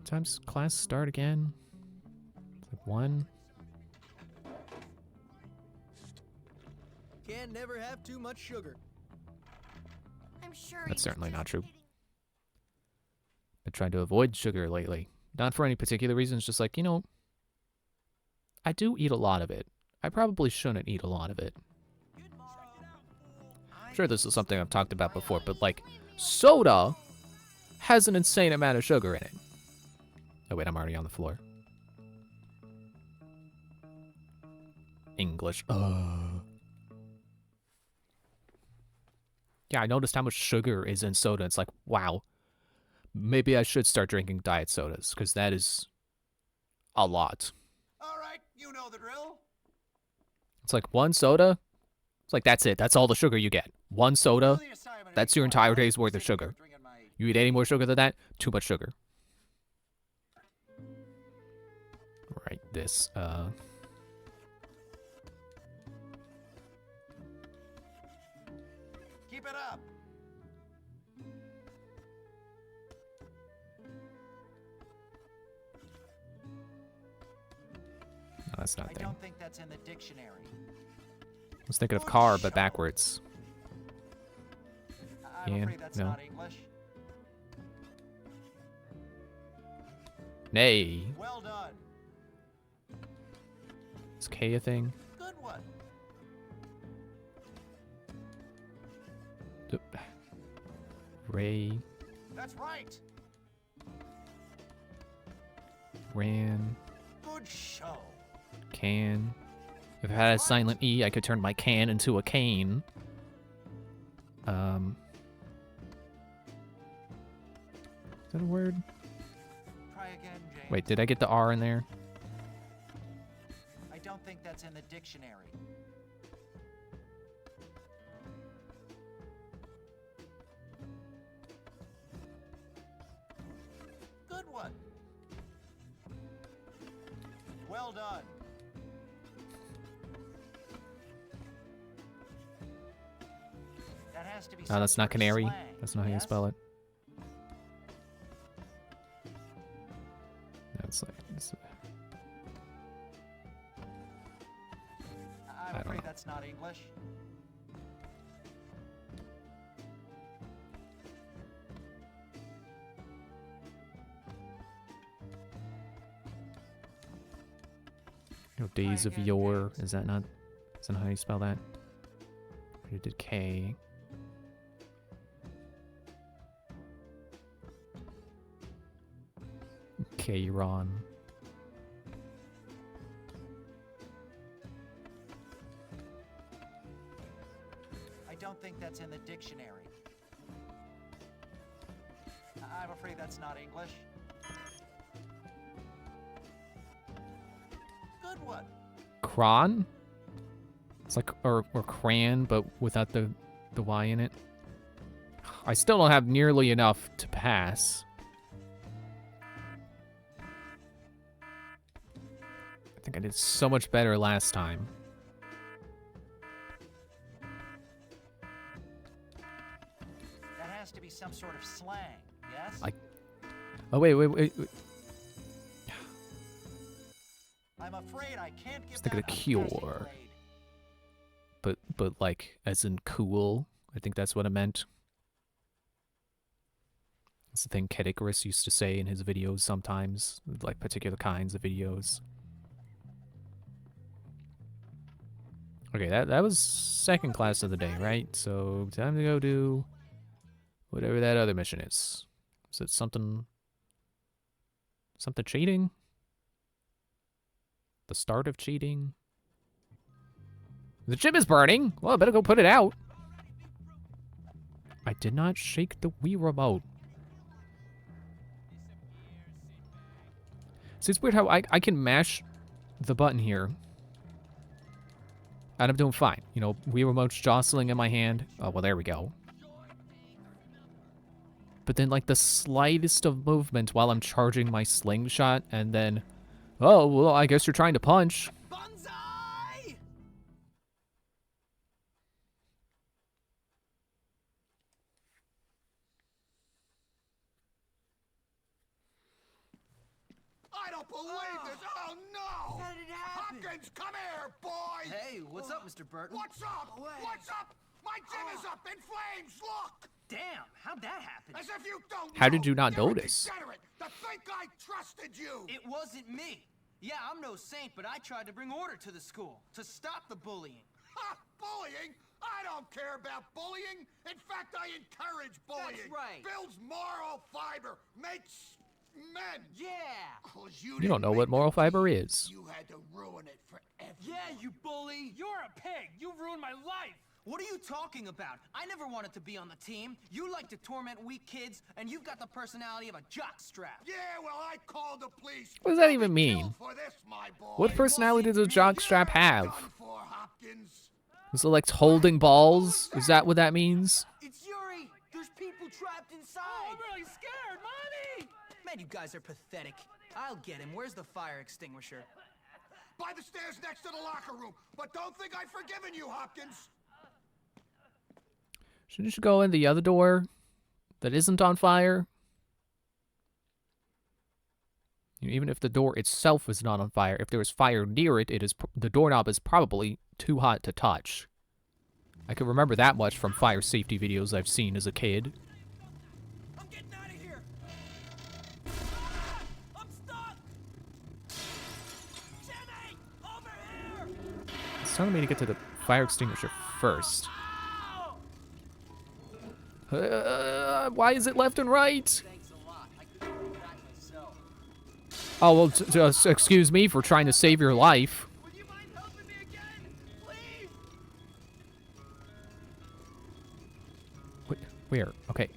Time's class start again? It's like 1. Can never have too much sugar. I'm sure That's certainly not true. I've tried to avoid sugar lately. Not for any particular reasons, just like, you know, I do eat a lot of it. I probably shouldn't eat a lot of it. I'm sure this is something I've talked about before, but like, soda has an insane amount of sugar in it. Oh wait, I'm already on the floor. English. Yeah, I noticed how much sugar is in soda. It's like, wow. Maybe I should start drinking diet sodas, because that is a lot. All right, you know the drill. It's like 1 soda. It's like, that's it. That's all the sugar you get. 1 soda. That's your entire day's worth of sugar. You eat any more sugar than that, too much sugar. Right, this, Keep it up. No, that's not a I thing. don't think that's in the dictionary. I was thinking of car, but backwards. I'm Yeah, afraid that's no. not English. Nay. Well done. Is K a thing? Good one. Ray. That's right. Ran. Good show. Can. If I had a silent E, I could turn my can into a cane. Is that a word? Try again, James. Wait, did I get the R in there? I don't think that's in the dictionary. Good one. Well done. That has to be Oh, that's some not sort of canary. slang, That's not how you yes? spell it. That's like... I'm don't afraid know. that's not English. You know, days of again, yore. James. Is that not how you spell that? You did K. K-Ron. I don't think that's in the dictionary. I'm afraid that's not English. Good one. Kron? It's like, or cran, but without the Y in it. I still don't have nearly enough to pass. I think I did so much better last time. That has to be some sort of slang, yes? Oh, wait. I'm afraid I can't give Just thinking that of a cure. passing grade. But like, as in cool. I think that's what I meant. It's the thing Ked Icarus used to say in his videos sometimes. Like, particular kinds of videos. Okay, that was second class of the day, right? So, time to go do whatever that other mission is. Is it something Something cheating? The start of cheating? The gym is burning! Well, I better go put it out. I did not shake the Wii remote. See, it's weird how I can mash the button here. And I'm doing fine. You know, Wii remote's jostling in my hand. Oh, well, there we go. But then, like, the slightest of movement while I'm charging my slingshot, and then... Oh, well, I guess you're trying to punch. Banzai! I don't believe this! Oh no! How did it happen? Hopkins, come here, boy! Hey, what's up, Mr. Burton? What's up? What's up? My gym is up in flames! Look! Damn, how'd that happen? As if you don't How know. did you not You're a notice? degenerate. To think I trusted you! It wasn't me. Yeah, I'm no saint, but I tried to bring order to the school, to stop the bullying. Ha! Bullying? I don't care about bullying. In fact, I encourage bullying. That's right. Builds moral fiber. Makes men. Yeah! 'Cause You don't know what moral fiber is. You had to ruin it for everyone. Yeah, you bully! You're a pig! You ruined my life! What are you talking about? I never wanted to be on the team. You like to torment weak kids, and you've got the personality of a jockstrap. Yeah, well, I called the police. What does that You'll even be mean? killed for this, my boy. What personality does a jockstrap have? Done for, Hopkins. Is it like holding balls? Is that what that means? It's Yuri! There's people trapped inside! I'm really scared, Mommy! Man, you guys are pathetic. I'll get him. Where's the fire extinguisher? By the stairs next to the locker room. But don't think I've forgiven you, Hopkins. Shouldn't you go in the other door that isn't on fire? Even if the door itself is not on fire, if there is fire near it, the doorknob is probably too hot to touch. I can remember that much from fire safety videos I've seen as a kid. I'm getting out of here! Ah! I'm stuck! Jimmy! Over here! It's telling me to get to the fire extinguisher first. Why is it left and right? Thanks a lot. I couldn't do that myself. Oh, well, excuse me for trying to save your life. Would you mind helping me again? Please! Wait, where? Okay.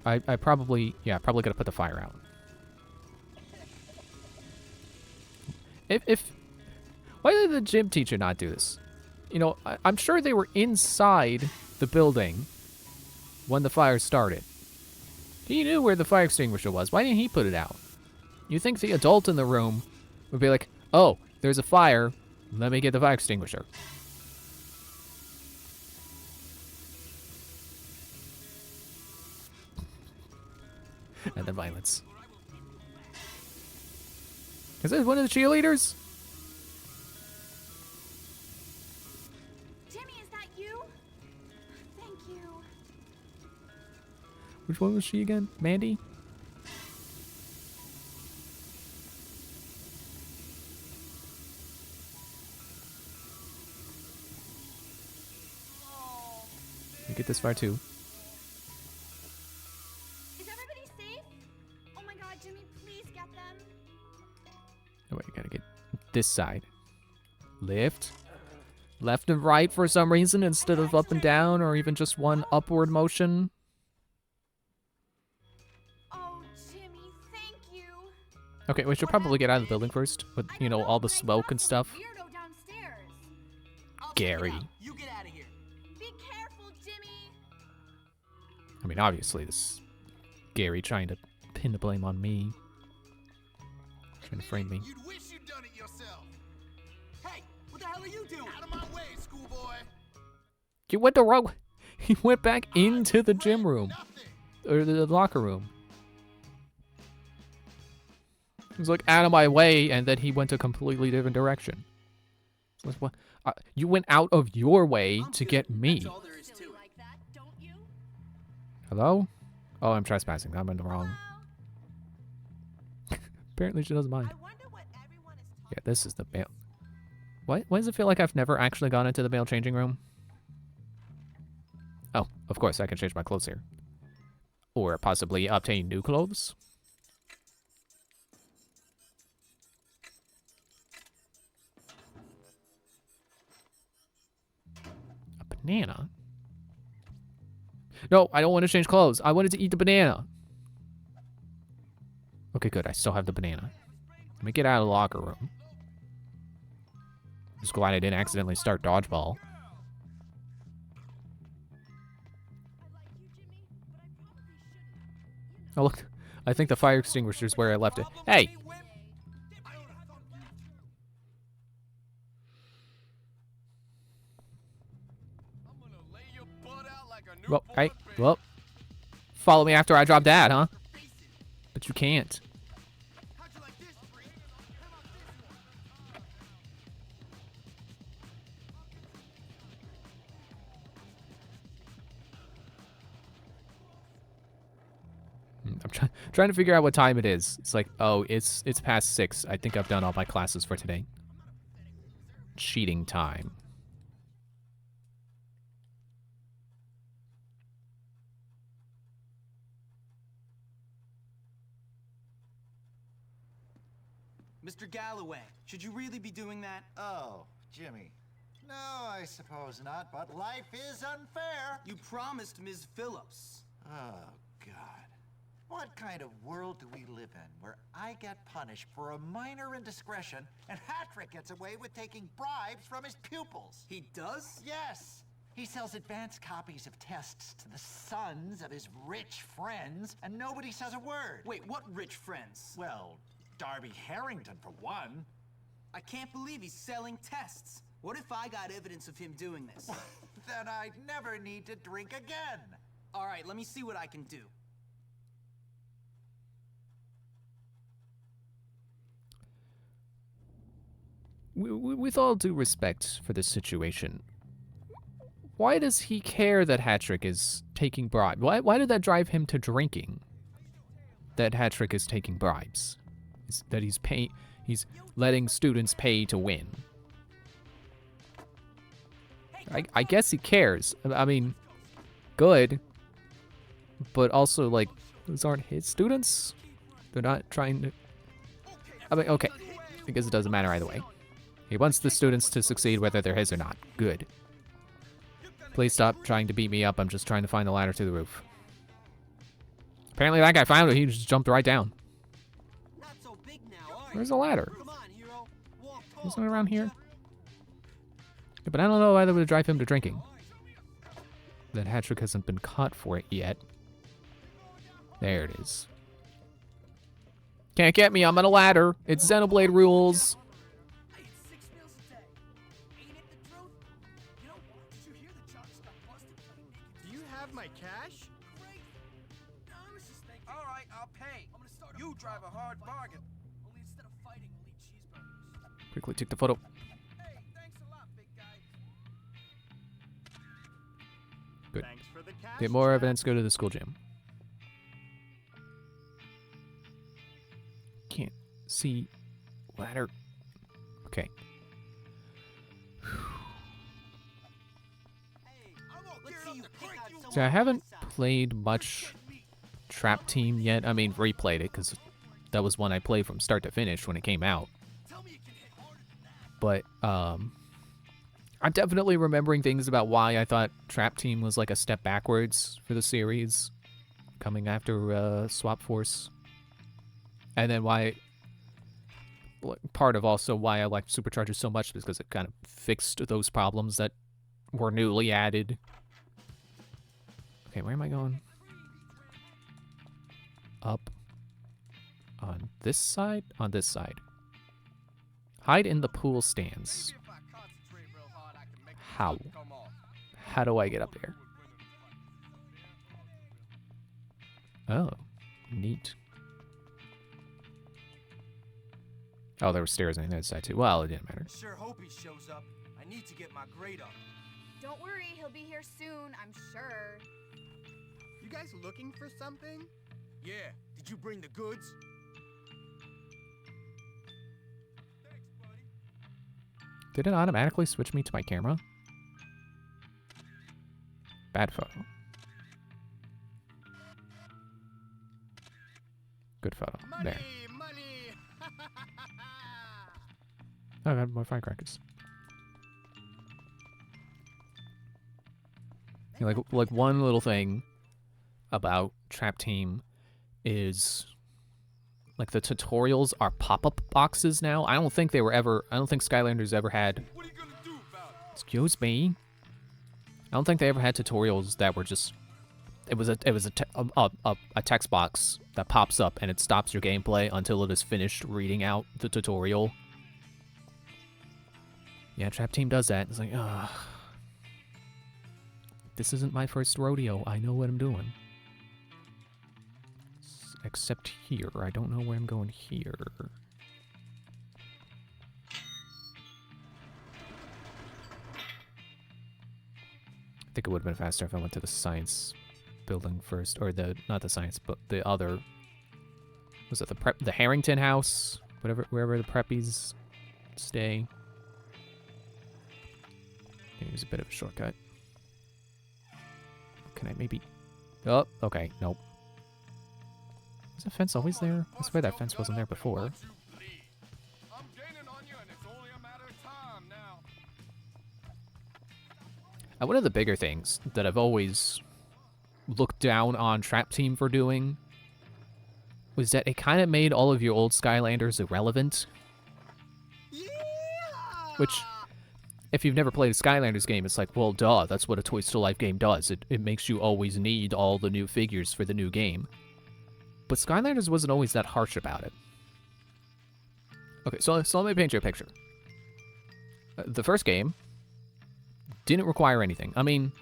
I probably gotta put the fire out. Why did the gym teacher not do this? You know, I'm sure they were inside the building when the fire started. He knew where the fire extinguisher was. Why didn't he put it out? You think the adult in the room would be like, oh, there's a fire, let me get the fire extinguisher. And then violence. Is this one of the cheerleaders? Jimmy, is that you? Thank you. Which one was she again? Mandy? You get this far too. Is everybody safe? Oh my god, Jimmy, please get them. Oh wait, I gotta get this side. Lift. Left and right for some reason instead of up and down or even just one upward motion. Oh, Jimmy, thank you. Okay, we should probably get out of the building first with, you know, all the smoke and stuff. Weirdo downstairs. I'll check it Gary. out. You get out of here. Be careful, Jimmy. I mean, obviously, this is Gary trying to pin the blame on me. Trying to frame me. You'd wish you'd done it yourself. Hey, what the hell are you doing? Out of my way, schoolboy. You went the wrong way. He went back into the gym room. Nothing. Or the locker room. He was like, out of my way, and then he went a completely different direction. So that's what, you went out of your way to get me. That's all there is to Silly it. like that, don't you? Hello? Oh, I'm trespassing. I'm in the wrong. Apparently she doesn't mind. I wonder what everyone is talking Yeah, this is the male. Why does it feel like I've never actually gone into the male changing room? Oh, of course, I can change my clothes here. Or possibly obtain new clothes. Banana? No, I don't want to change clothes. I wanted to eat the banana. Okay, good. I still have the banana. Let me get out of the locker room. Just glad I didn't accidentally start dodgeball. Oh, look. I think the fire extinguisher's where I left it. Hey! Well, hey, well. Follow me after I drop Dad, huh? But you can't. I'm trying to figure out what time it is. It's like, oh, it's past 6. I think I've done all my classes for today. Cheating time. Mr. Galloway, should you really be doing that? Oh, Jimmy. No, I suppose not, but life is unfair. You promised Ms. Phillips. Oh, God. What kind of world do we live in where I get punished for a minor indiscretion and Hattrick gets away with taking bribes from his pupils? He does? Yes. He sells advanced copies of tests to the sons of his rich friends, and nobody says a word. Wait, what rich friends? Well, Darby Harrington, for one. I can't believe he's selling tests. What if I got evidence of him doing this? Then I'd never need to drink again. All right, let me see what I can do. With all due respect for this situation, why does he care that Hattrick is taking bribes? Why did that drive him to drinking? That Hattrick is taking bribes? That he's letting students pay to win? I guess he cares. I mean, good. But also, like, those aren't his students? They're not trying to... I mean, okay. I guess it doesn't matter either way. He wants the students to succeed whether they're his or not. Good. Please stop trying to beat me up. I'm just trying to find the ladder to the roof. Apparently that guy found it. He just jumped right down. Where's the ladder? Isn't it around here? Yeah, but I don't know why that would drive him to drinking. That Hattrick hasn't been caught for it yet. There it is. Can't get me. I'm on a ladder. It's Xenoblade rules. Do you have my cash? All right, I'll pay. You drive a hard bargain. Only instead of fighting, we'll eat cheeseburgers. Quickly take the photo. Hey, thanks a lot, big guy. Good. Thanks for the cash. Get more evidence. Go to the school gym. Can't see ladder. Okay. See, I haven't played much Trap Team yet. I mean, replayed it because that was one I played from start to finish when it came out. But I'm definitely remembering things about why I thought Trap Team was like a step backwards for the series, coming after Swap Force. And then why, part of also why I liked Superchargers so much, because it kind of fixed those problems that were newly added. Okay, where am I going? Up. On this side? On this side. Hide in the pool stands. How? How do I get up there? Oh, neat. Oh, there were stairs on the other side too. Well, it didn't matter. Sure hope he shows up. I need to get my grade up. Don't worry, he'll be here soon, I'm sure. You guys looking for something? Yeah, did you bring the goods? Did it automatically switch me to my camera? Bad photo. Good photo. Money, There. money. Oh, I got more firecrackers. Like one little thing about Trap Team is like the tutorials are pop-up boxes now. I don't think Skylanders ever had. Excuse me. I don't think they ever had tutorials that were just. It was a text box that pops up and it stops your gameplay until it is finished reading out the tutorial. Yeah, Trap Team does that. It's like, ugh. This isn't my first rodeo. I know what I'm doing. Except here. I don't know where I'm going here. I think it would have been faster if I went to the science building first. Or not the science, but the other... Was it the Harrington house? Wherever the preppies stay. Use a bit of a shortcut. Can I maybe... Oh, okay, nope. Is that fence always there? I swear that fence wasn't there before. One of the bigger things that I've always looked down on Trap Team for doing was that it kind of made all of your old Skylanders irrelevant. Which... If you've never played a Skylanders game, it's like, well, duh, that's what a Toys to Life game does. It makes you always need all the new figures for the new game. But Skylanders wasn't always that harsh about it. Okay, so let me paint you a picture. The first game didn't require anything. I mean,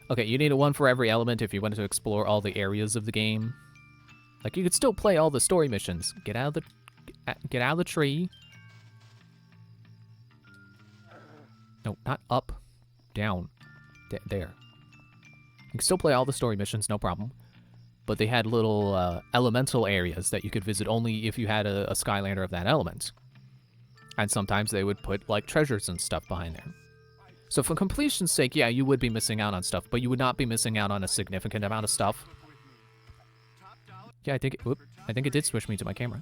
okay, you needed one for every element if you wanted to explore all the areas of the game. Like, you could still play all the story missions. Get out of the tree. No, not up. Down. There. You can still play all the story missions, no problem. But they had little elemental areas that you could visit only if you had a Skylander of that element. And sometimes they would put, like, treasures and stuff behind there. So for completion's sake, yeah, you would be missing out on stuff, but you would not be missing out on a significant amount of stuff. Yeah, I think it did switch me to my camera.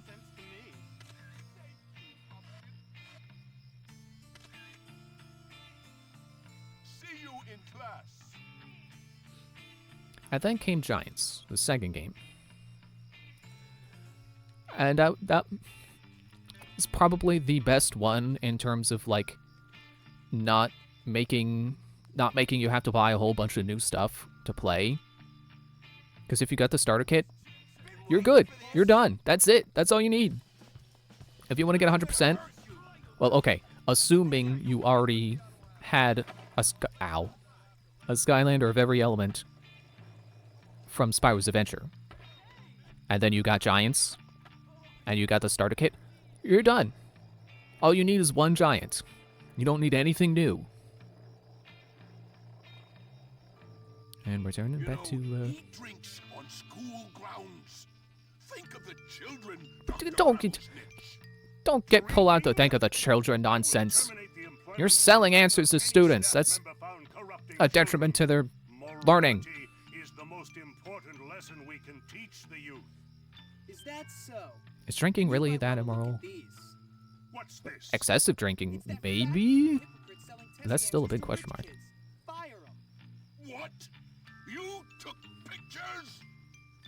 And then came Giants, the second game. And that is probably the best one in terms of, like, not making you have to buy a whole bunch of new stuff to play. Because if you got the starter kit, you're good. You're done. That's it. That's all you need. If you want to get 100%, well, okay, assuming you already had a Skylander of every element from Spyro's Adventure, and then you got Giants, and you got the starter kit, you're done. All you need is one Giant. You don't need anything new. And we're turning back to, Eat drinks on school grounds. Think of the children. Don't get pulled out to think of the children nonsense. You're selling answers to students. That's a detriment to their learning. Is the most important lesson we can teach the youth. Is that so? Is drinking really that immoral? What's this? Excessive drinking, maybe? That's still a big question mark. What? You took pictures?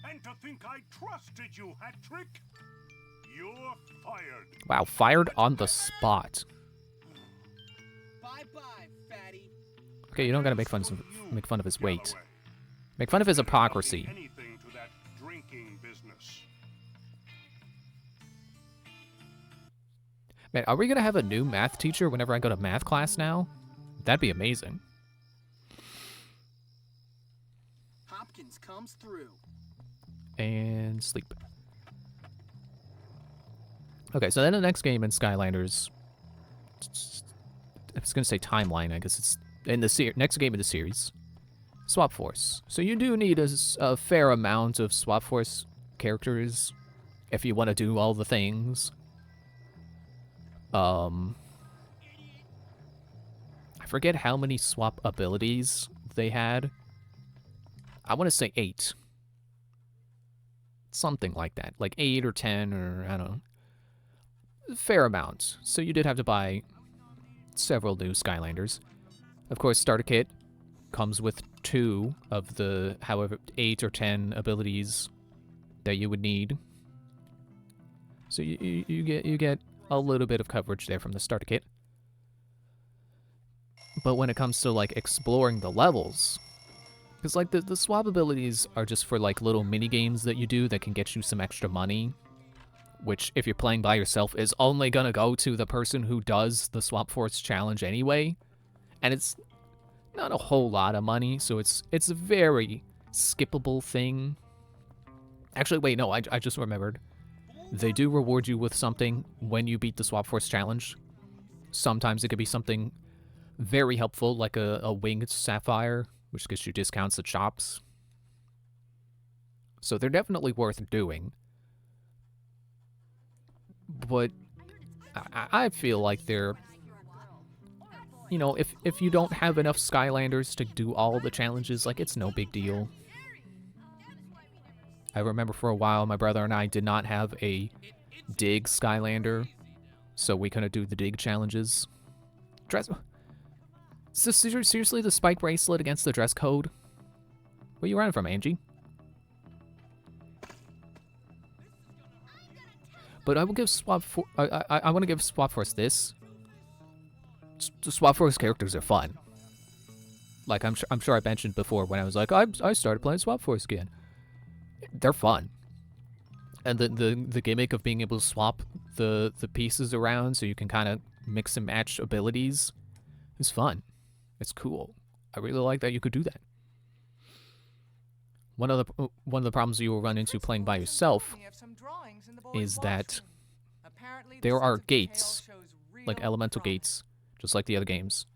And to think I trusted you, Hat-Trick? You're fired. Wow, fired on the spot. Bye-bye, fatty. Okay, you don't gotta make fun of his weight. Make fun of his hypocrisy. Anything to that drinking business. Man, are we gonna have a new math teacher whenever I go to math class now? That'd be amazing. Hopkins comes through. And sleep. Okay, so then the next game in Skylanders, I was gonna say timeline, I guess it's in the next game in the series, Swap Force. So you do need a fair amount of Swap Force characters if you want to do all the things. I forget how many swap abilities they had. I want to say 8. Something like that. Like 8 or 10 or, I don't know. Fair amount. So you did have to buy several new Skylanders. Of course, starter kit. comes with 2 of the however 8 or 10 abilities that you would need. So you get a little bit of coverage there from the starter kit. But when it comes to like exploring the levels, because like the swap abilities are just for like little mini games that you do that can get you some extra money, which if you're playing by yourself is only gonna go to the person who does the Swap Force challenge anyway, and it's not a whole lot of money, so it's a very skippable thing. Actually, wait, no, I just remembered. They do reward you with something when you beat the Swap Force challenge. Sometimes it could be something very helpful, like a winged sapphire, which gets you discounts at shops. So they're definitely worth doing. But I feel like they're, you know, if you don't have enough Skylanders to do all the challenges, like, it's no big deal. I remember for a while my brother and I did not have a dig Skylander, so we couldn't do the dig challenges. So seriously, the spike bracelet against the dress code? Where you running from, Angie? But I will give I want to give Swap Force this. The Swap Force characters are fun. Like I'm sure I mentioned before when I was like I started playing Swap Force again. They're fun. And the gimmick of being able to swap the pieces around so you can kind of mix and match abilities is fun. It's cool. I really like that you could do that. One of the problems you will run into playing by yourself is that there are gates, like elemental gates, just like the other games,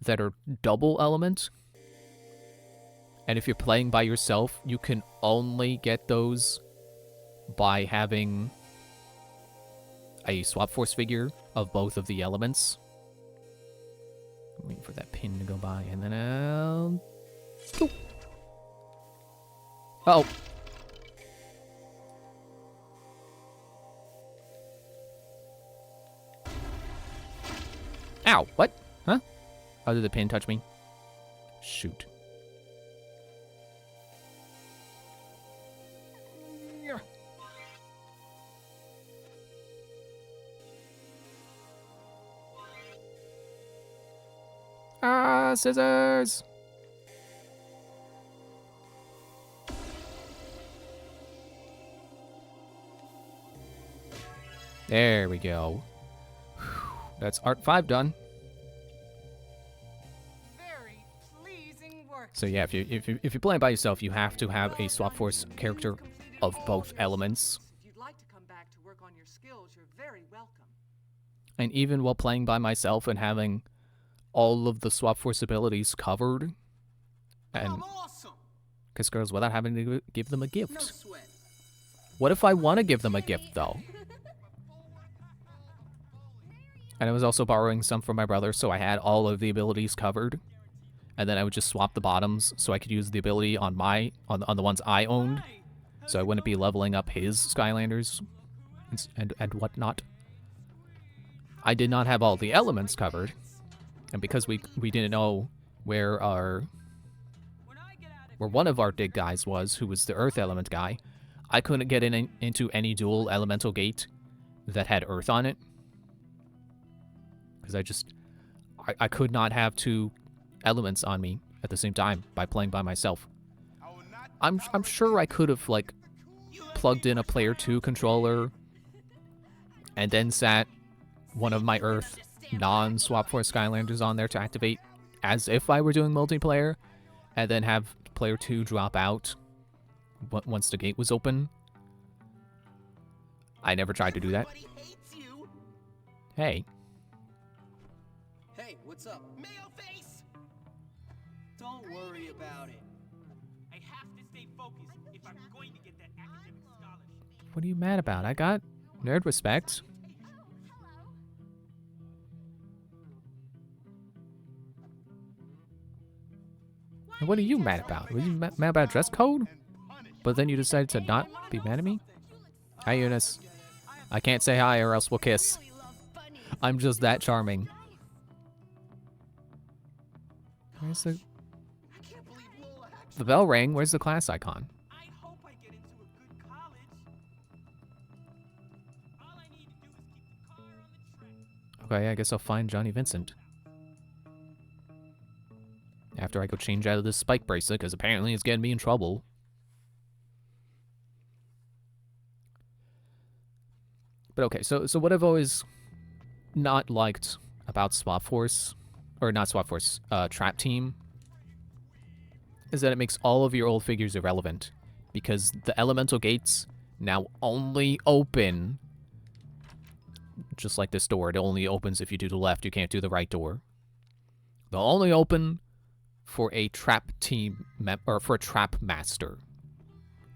that are double element. And if you're playing by yourself, you can only get those by having a Swap Force figure of both of the elements. I'm waiting for that pin to go by, and then I'll... Go. Uh-oh. Ow, what? Huh? How did the pin touch me? Shoot. Ah, scissors! There we go. That's Art 5 done. Very pleasing work. So yeah, if you're playing by yourself, you have to have a Swap Force character of both elements. If you'd like to come back to work on your skills, you're very welcome. And even while playing by myself and having all of the Swap Force abilities covered, and kiss girls without having to give them a gift. No sweat. What if I want to give them a gift, though? And I was also borrowing some from my brother, so I had all of the abilities covered. And then I would just swap the bottoms, so I could use the ability on on the ones I owned, so I wouldn't be leveling up his Skylanders and whatnot. I did not have all the elements covered, and because we didn't know where one of our dig guys was, who was the Earth Element guy, I couldn't get into any dual elemental gate that had Earth on it. Because I could not have 2 elements on me at the same time by playing by myself. I'm sure I could have like plugged in a Player 2 controller and then sat one of my Earth non-Swap Force Skylanders on there to activate as if I were doing multiplayer, and then have Player 2 drop out once the gate was open. I never tried to do that. Hey. Hey, what's up? Mayo face! Don't worry about it. I have to stay focused if I'm going to get that academic scholarship. What are you mad about? I got nerd respect. And what are you mad about? Were you mad about dress code? But then you decided to not be mad at me? Hi, Eunice. I can't say hi or else we'll kiss. I'm just that charming. The bell rang. Where's the class icon? I hope I get into a good college. All I need to do is keep the car on the track. Okay, I guess I'll find Johnny Vincent. After I go change out of this spike bracelet, because apparently it's getting me in trouble. But okay, so what I've always not liked about Swap Force, or not Swap Force, Trap Team, is that it makes all of your old figures irrelevant. Because the elemental gates now only open, just like this door, it only opens if you do the left, you can't do the right door. They'll only open for a trap team, or for a trap master.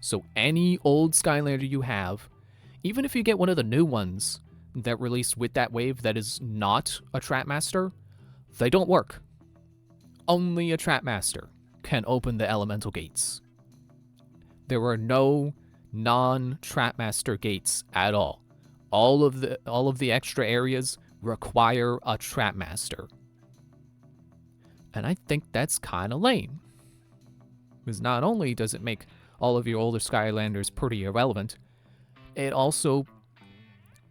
So any old Skylander you have, even if you get one of the new ones that released with that wave that is not a trap master, they don't work. Only a trap master can open the elemental gates. There are no non-trap master gates at all. All of the extra areas require a trap master. And I think that's kind of lame. Because not only does it make all of your older Skylanders pretty irrelevant, it also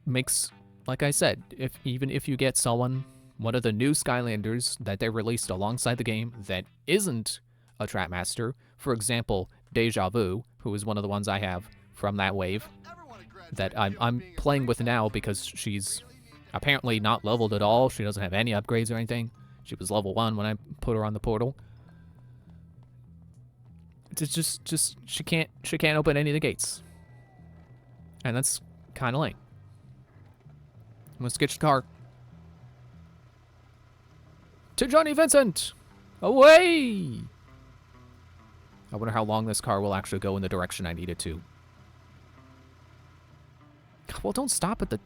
makes, like I said, even if you get one of the new Skylanders that they released alongside the game that isn't a Trap Master, for example, Deja Vu, who is one of the ones I have from that wave, that I'm playing with now because she's apparently not leveled at all. She doesn't have any upgrades or anything. She was level 1 when I put her on the portal. It's just she can't open any of the gates. And that's kind of lame. Let's get your car. To Johnny Vincent! Away! I wonder how long this car will actually go in the direction I need it to. Well, don't stop at the...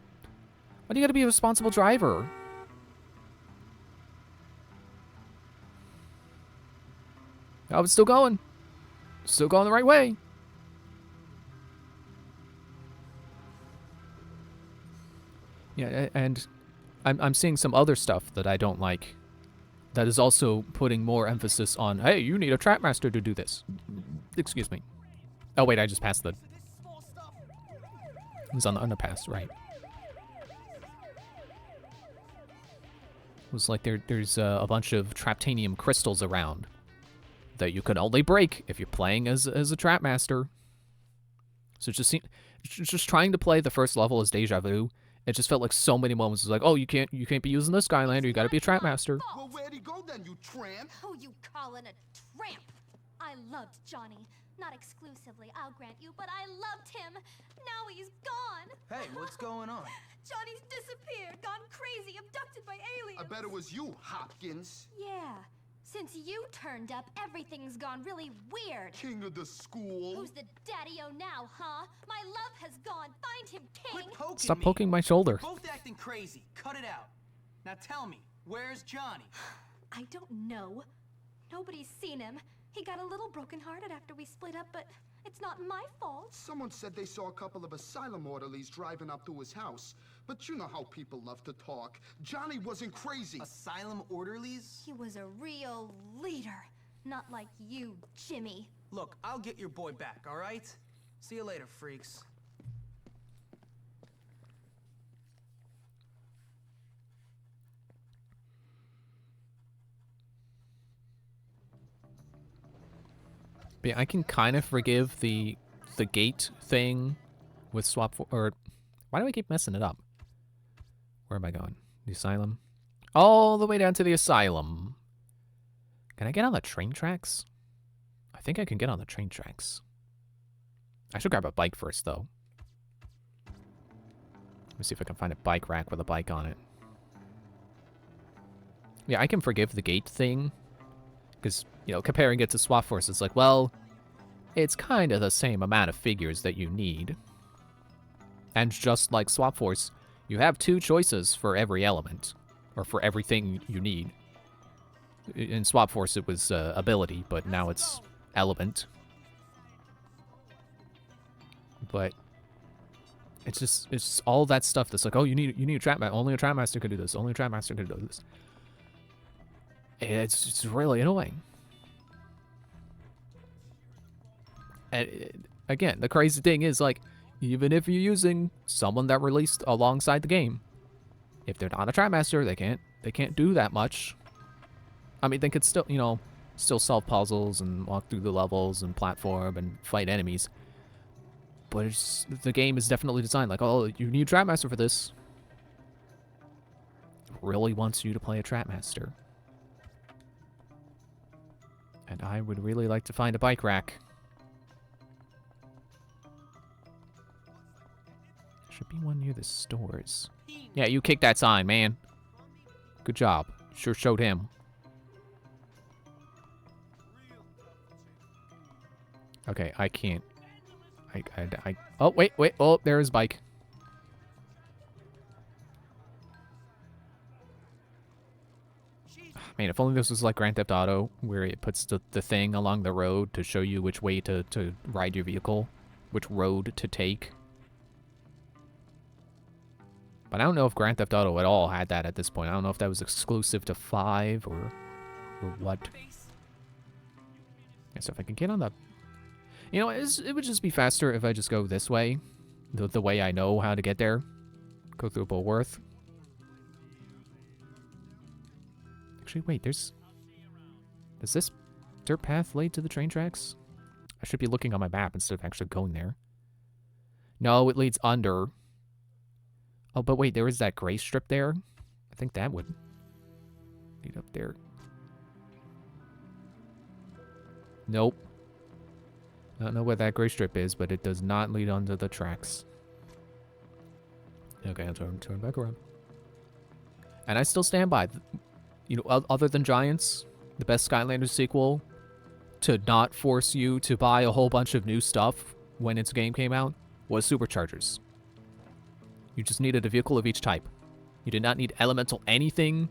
Why do you gotta be a responsible driver? Oh, it's still going. Still going the right way. Yeah, and I'm seeing some other stuff that I don't like. That is also putting more emphasis on, hey, you need a Trap Master to do this. Excuse me. Oh, wait, I just passed the... It was on the underpass, right. It was like there's a bunch of Traptanium crystals around that you can only break if you're playing as a Trap Master. So just trying to play the first level as Deja Vu, it just felt like so many moments. It was like, oh, you can't be using the Skylander, you gotta be a Trap Master. Well, where'd he go then, you tramp? Who you callin' a tramp? I loved Johnny. Not exclusively, I'll grant you, but I loved him. Now he's gone. Hey, what's going on? Johnny's disappeared, gone crazy, abducted by aliens. I bet it was you, Hopkins. Yeah. Since you turned up, everything's gone really weird. King of the school. Who's the daddy-o now, huh? My love has gone. Find him, King. Quit poking Stop me. poking my shoulder. You're both acting crazy. Cut it out. Now tell me, where's Johnny? I don't know. Nobody's seen him. He got a little brokenhearted after we split up, but it's not my fault. Someone said they saw a couple of asylum orderlies driving up to his house. But you know how people love to talk. Johnny wasn't crazy. Asylum orderlies? He was a real leader. Not like you, Jimmy. Look, I'll get your boy back, all right? See you later, freaks. But yeah, I can kind of forgive the gate thing with swap or why do I keep messing it up? Where am I going? The asylum? All the way down to the asylum. Can I get on the train tracks? I think I can get on the train tracks. I should grab a bike first, though. Let me see if I can find a bike rack with a bike on it. Yeah, I can forgive the gate thing. Because, you know, comparing it to Swap Force, it's like, well, it's kind of the same amount of figures that you need. And just like Swap Force, you have 2 choices for every element, or for everything you need. In Swap Force, it was ability, but now it's element. But it's just all that stuff that's like, oh, you need a Trap Master. Only a Trap Master could do this. Only a Trap Master could do this. It's really annoying. Again, the crazy thing is, like, even if you're using someone that released alongside the game, if they're not a Trapmaster, they can't do that much. I mean, they could still, you know, still solve puzzles and walk through the levels and platform and fight enemies. But the game is definitely designed like, oh, you need a Trapmaster for this. It really wants you to play a Trapmaster. And I would really like to find a bike rack. Should be one near the stores. Yeah, you kicked that sign, man. Good job. Sure showed him. Okay, I can't. Oh, wait. Oh, there is bike. Man, if only this was like Grand Theft Auto, where it puts the thing along the road to show you which way to ride your vehicle, which road to take. But I don't know if Grand Theft Auto at all had that at this point. I don't know if that was exclusive to 5 or what. Yeah, so if I can get on the... You know, it would just be faster if I just go this way. The way I know how to get there. Go through Bullworth. Actually, wait, does this dirt path lead to the train tracks? I should be looking on my map instead of actually going there. No, it leads under... Oh, but wait, there is that gray strip there. I think that would lead up there. Nope. I don't know where that gray strip is, but it does not lead onto the tracks. Okay, I'll turn back around. And I still stand by, you know, other than Giants, the best Skylanders sequel to not force you to buy a whole bunch of new stuff when its game came out was Superchargers. You just needed a vehicle of each type. You did not need elemental anything.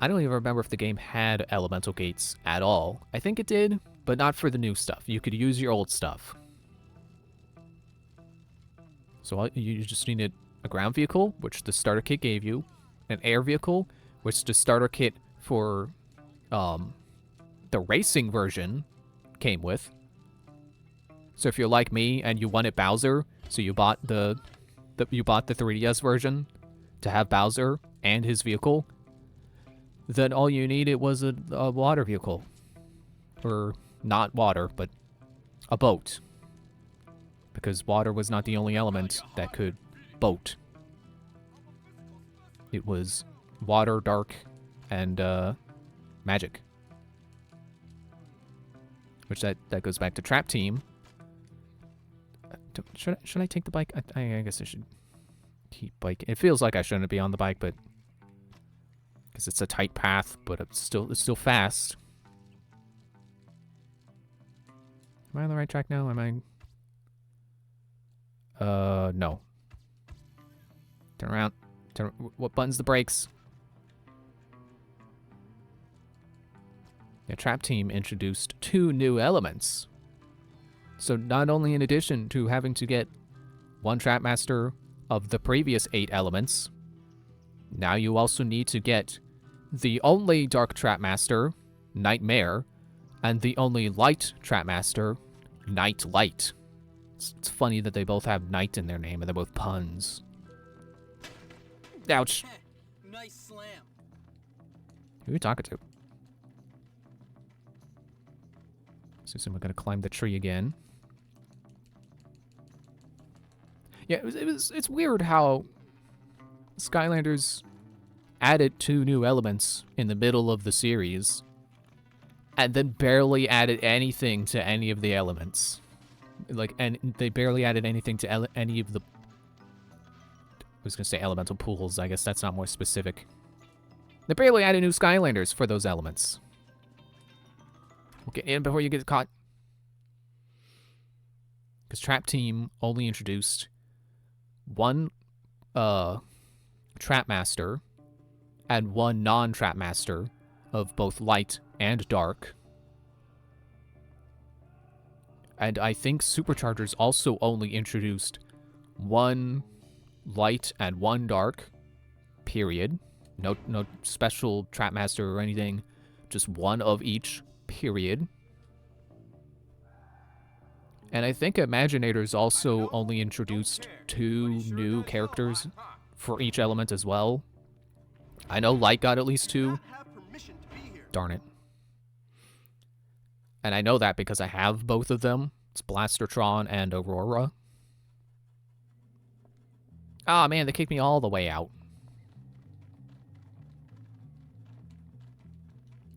I don't even remember if the game had elemental gates at all. I think it did, but not for the new stuff. You could use your old stuff. So you just needed a ground vehicle, which the starter kit gave you, an air vehicle, which the starter kit for the racing version came with. So if you're like me and you wanted Bowser, so you bought the 3DS version to have Bowser and his vehicle, then all you needed was a water vehicle. Or not water, but a boat. Because water was not the only element that could boat. It was water, dark, and magic. Which that goes back to Trap Team. Should I take the bike? I guess I should keep bike. It feels like I shouldn't be on the bike, but because it's a tight path, but it's still fast. Am I on the right track now? Am I? No. Turn around. What button's the brakes? The Trap Team introduced 2 new elements. So not only in addition to having to get 1 Trapmaster of the previous 8 elements, now you also need to get the only Dark Trapmaster, Nightmare, and the only Light Trapmaster, Night Light. It's funny that they both have night in their name, and they're both puns. Ouch. Nice slam. Who are you talking to? So we're gonna climb the tree again. Yeah, it's weird how Skylanders added 2 new elements in the middle of the series, and then barely added anything to any of the elements. Like, and they barely added anything to any of the... I was gonna say elemental pools. I guess that's not more specific. They barely added new Skylanders for those elements. Get in before you get caught. Because Trap Team only introduced 1 Trapmaster and 1 non-Trapmaster of both light and dark. And I think Superchargers also only introduced 1 light and 1 dark. Period. No special Trapmaster or anything. Just 1 of each. Period. And I think Imaginators also only introduced 2 new characters for each element as well. I know Light got at least 2. Darn it. And I know that because I have both of them. It's Blastertron and Aurora. Ah, man, they kicked me all the way out.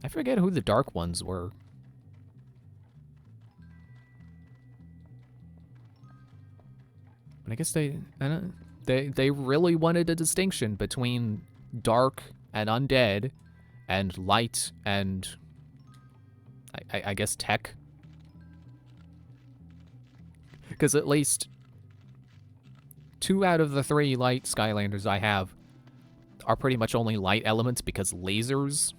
I forget who the dark ones were. But I guess they really wanted a distinction between dark and undead and light and I guess tech. Because at least 2 out of the 3 light Skylanders I have are pretty much only light elements because lasers.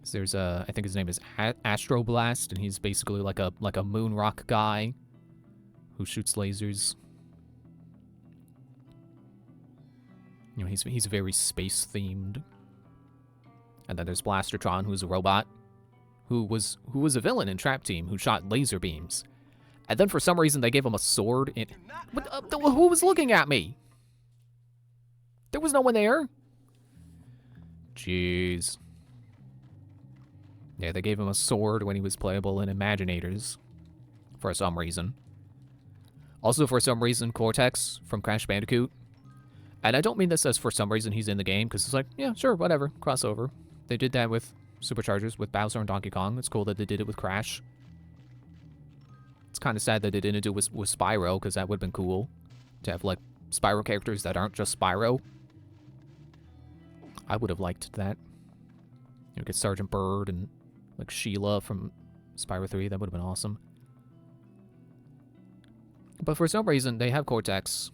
So there's I think his name is Astroblast, and he's basically like a moon rock guy who shoots lasers. You know, he's very space themed. And then there's Blastertron, who's a robot, who was a villain in Trap Team, who shot laser beams. And then for some reason they gave him a sword. Who was looking at me? There was no one there. Jeez. Yeah, they gave him a sword when he was playable in Imaginators. For some reason. Also, for some reason, Cortex from Crash Bandicoot. And I don't mean this as for some reason he's in the game, because it's like, yeah, sure, whatever, crossover. They did that with Superchargers, with Bowser and Donkey Kong. It's cool that they did it with Crash. It's kind of sad that they didn't do it with Spyro, because that would have been cool. To have, like, Spyro characters that aren't just Spyro. I would have liked that. You know, get Sergeant Bird and, like, Sheila from Spyro 3. That would have been awesome. But for some reason, they have Cortex.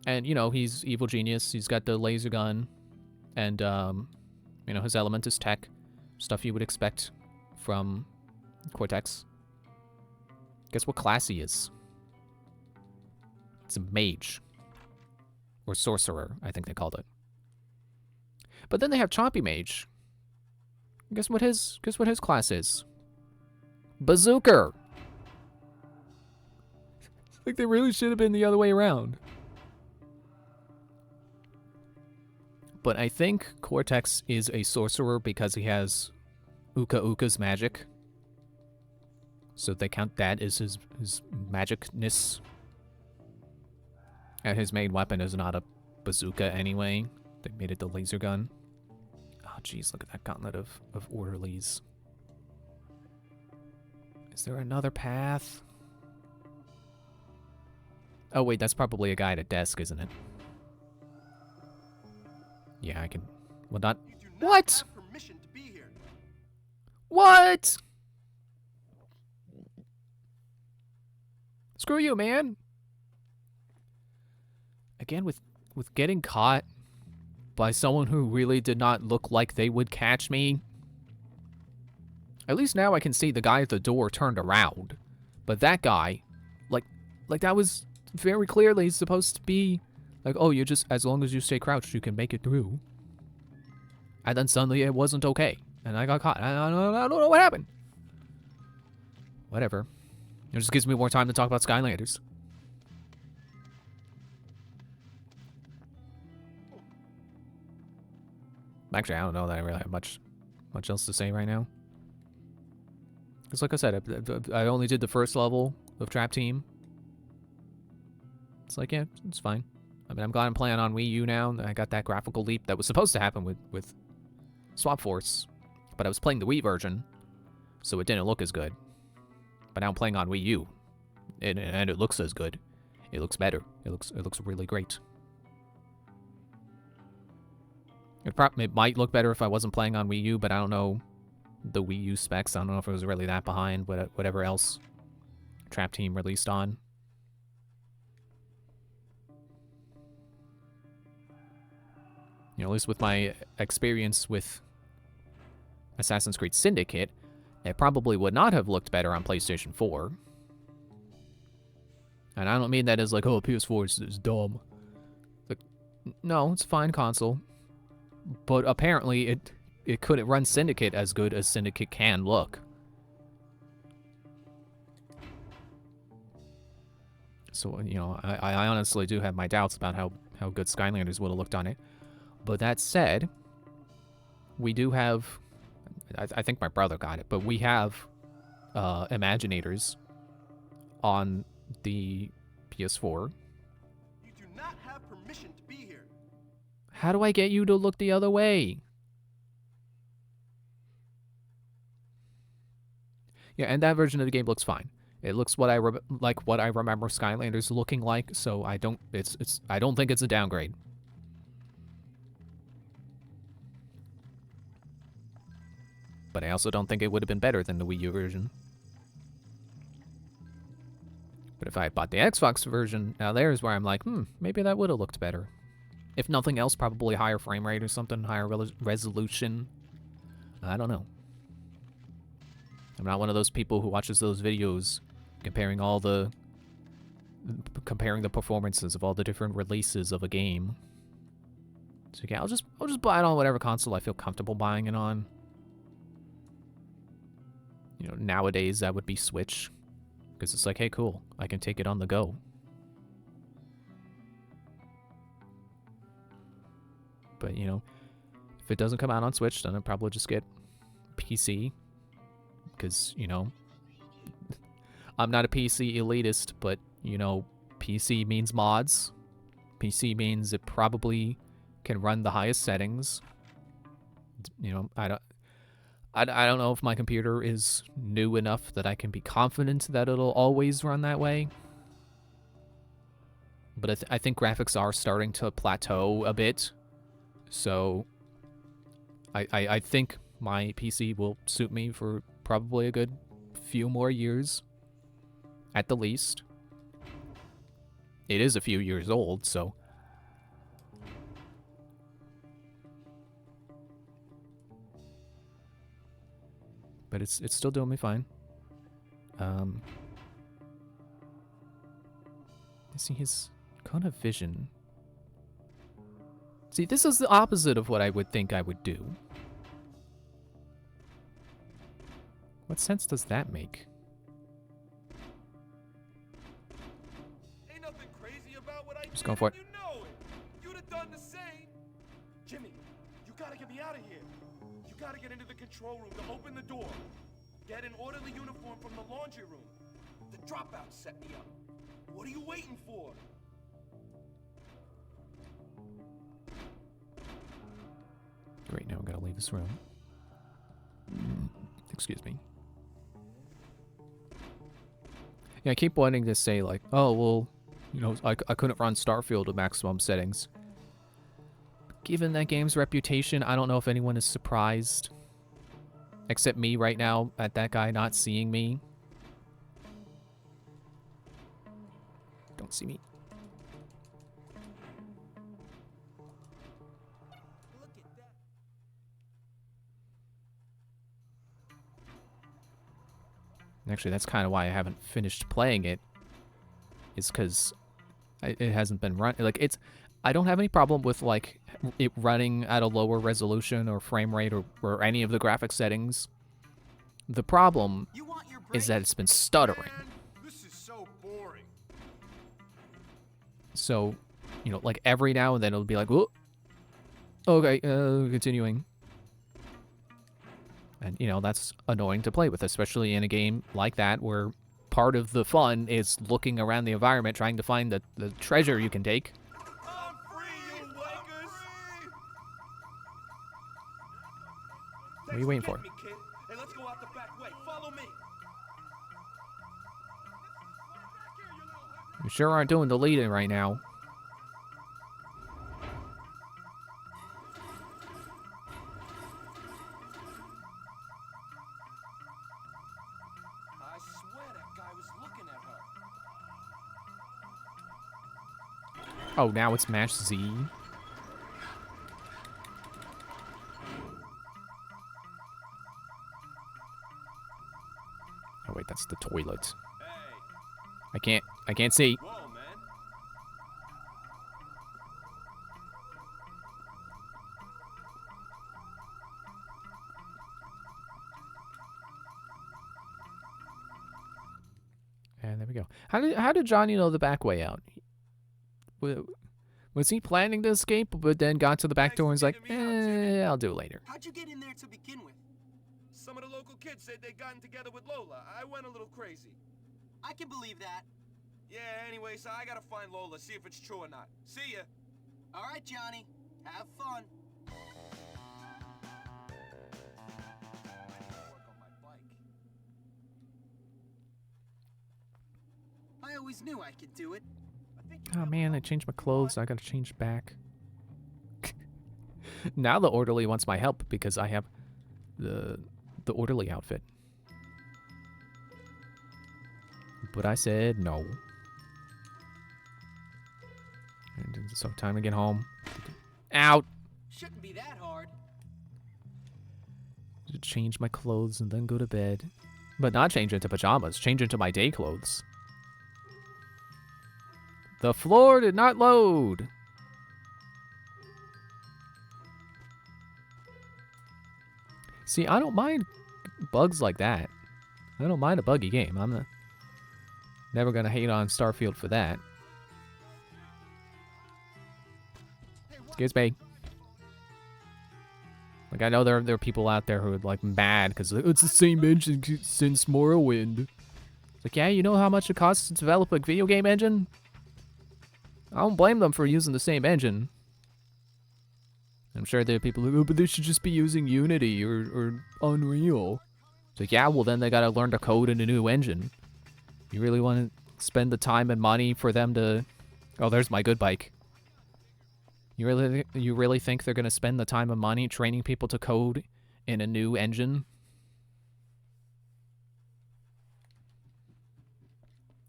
And, you know, he's evil genius. He's got the laser gun. And, you know, his element is tech. Stuff you would expect from Cortex. Guess what class he is? It's a mage. Or sorcerer, I think they called it. But then they have Chompy Mage. Guess what his class is? Bazooker! Like, they really should have been the other way around. But I think Cortex is a sorcerer because he has Uka Uka's magic. So they count that as his magicness. And his main weapon is not a bazooka anyway. They made it the laser gun. Oh, jeez, look at that gauntlet of orderlies. Is there another path? Oh, wait, that's probably a guy at a desk, isn't it? Yeah, I can... Well, not... What? What? Screw you, man. Again, with getting caught by someone who really did not look like they would catch me. At least now I can see the guy at the door turned around. But that guy, like that was very clearly supposed to be like, oh, you just, as long as you stay crouched, you can make it through. And then suddenly it wasn't okay. And I got caught. I don't know what happened. Whatever. It just gives me more time to talk about Skylanders. Actually, I don't know that I really have much else to say right now. Because like I said, I only did the first level of Trap Team. It's like, yeah, it's fine. I mean, I'm glad I'm playing on Wii U now. I got that graphical leap that was supposed to happen with Swap Force. But I was playing the Wii version, so it didn't look as good. But now I'm playing on Wii U, and it looks as good. It looks better. It looks really great. It might look better if I wasn't playing on Wii U, but I don't know the Wii U specs. I don't know if it was really that behind whatever else Trap Team released on. You know, at least with my experience with Assassin's Creed Syndicate, it probably would not have looked better on PlayStation 4. And I don't mean that as like, oh, PS4 is dumb. Like, no, it's a fine console. But apparently it couldn't run Syndicate as good as Syndicate can look. So, you know, I honestly do have my doubts about how good Skylanders would have looked on it. But that said, we do have... I think my brother got it, but we have Imaginators on the PS4. You do not have permission to be here. How do I get you to look the other way? Yeah, and that version of the game looks fine. It looks what I like what I remember Skylanders looking like, so I don't think it's a downgrade. But I also don't think it would have been better than the Wii U version. But if I had bought the Xbox version, now there's where I'm like, maybe that would have looked better. If nothing else, probably higher frame rate or something, higher resolution. I don't know. I'm not one of those people who watches those videos comparing the performances of all the different releases of a game. So yeah, I'll just buy it on whatever console I feel comfortable buying it on. You know, nowadays that would be Switch, because it's like, hey, cool, I can take it on the go. But you know, if it doesn't come out on Switch, then I'll probably just get PC. Because, you know, I'm not a PC elitist, but, you know, PC means mods. PC means it probably can run the highest settings. You know, I don't know if my computer is new enough that I can be confident that it'll always run that way. But I think graphics are starting to plateau a bit. So I think my PC will suit me for probably a good few more years, at the least. It is a few years old, so... But it's still doing me fine. See his cone of vision. See, this is the opposite of what I would think I would do. What sense does that make? Ain't nothing crazy about what I Just did, going for it. You know it. You'd have done the same. Jimmy, you gotta get me out of here. You gotta get into the control room to open the door. Get an orderly uniform from the laundry room. The dropout set me up. What are you waiting for? Great, now I gotta leave this room. Excuse me. Yeah, I keep wanting to say, like, oh, well, you know, I couldn't run Starfield at maximum settings. Given that game's reputation, I don't know if anyone is surprised. Except me right now, at that guy not seeing me. Don't see me. Actually, that's kind of why I haven't finished playing it. Is because it hasn't been run. Like, I don't have any problem with, like, it running at a lower resolution or frame rate or any of the graphic settings. The problem is that it's been stuttering. Man, this is so boring. So, you know, like, every now and then it'll be like, whoa. Okay, continuing. And, you know, that's annoying to play with, especially in a game like that where part of the fun is looking around the environment trying to find the treasure you can take. I'm free, you wakers! What are you waiting for? Me, kid. Hey, let's go out the back way. Follow me. You sure aren't doing the leading right now. I swear that guy was looking at her. Oh, now it's Mash Z. Oh wait, that's the toilet. Hey. I can't see. Whoa, man. Yeah, there we go. How did Johnny know the back way out? Was he planning to escape, but then got to the back door and was like, I'll do it later. How'd you get in there to begin with? Some of the local kids said they'd gotten together with Lola. I went a little crazy. I can believe that. Yeah, anyway, so I gotta find Lola, see if it's true or not. See ya. All right, Johnny. Have fun. I always knew I could do it. Oh man, I changed my clothes. I gotta change back. Now the orderly wants my help because I have the orderly outfit. But I said no. And so time to get home. Out! Shouldn't be that hard. To change my clothes and then go to bed. But not change into pajamas. Change into my day clothes. The floor did not load. See, I don't mind bugs like that. I don't mind a buggy game. I'm never gonna hate on Starfield for that. Excuse me. Like, I know there are people out there who are like mad because it's the same engine since Morrowind. It's like, yeah, you know how much it costs to develop a video game engine? I don't blame them for using the same engine. I'm sure there are people who, oh, but they should just be using Unity or Unreal. It's like, yeah, well then they gotta learn to code in a new engine. You really want to spend the time and money for them to... Oh, there's my good bike. You really think they're gonna spend the time and money training people to code in a new engine?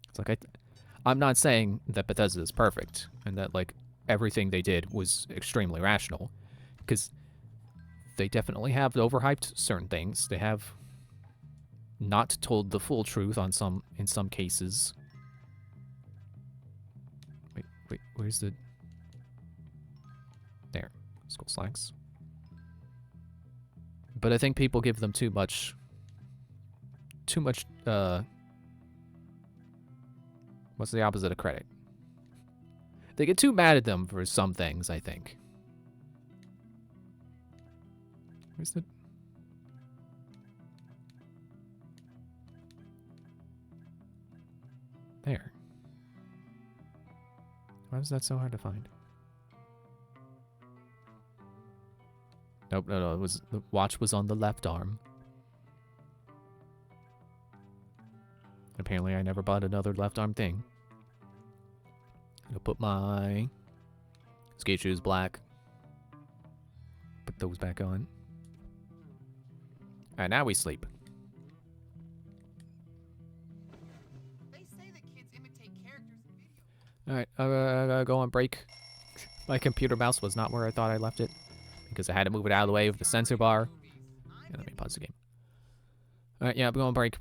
It's like, I'm not saying that Bethesda is perfect and that, like, everything they did was extremely rational. Because they definitely have overhyped certain things. They have not told the full truth in some cases. Wait, where's the... There. Skull slacks. But I think people give them too much, what's the opposite of credit? They get too mad at them for some things, I think. Where's the... There. Why was that so hard to find? Nope, no, it was... The watch was on the left arm. Apparently I never bought another left arm thing. I'll put my skate shoes black. Put those back on. Alright, now we sleep. They say that kids imitate characters in video. Alright, I gotta go on break. My computer mouse was not where I thought I left it, because I had to move it out of the way with the sensor bar. Yeah, let me pause the game. Alright, yeah, I'm going on break.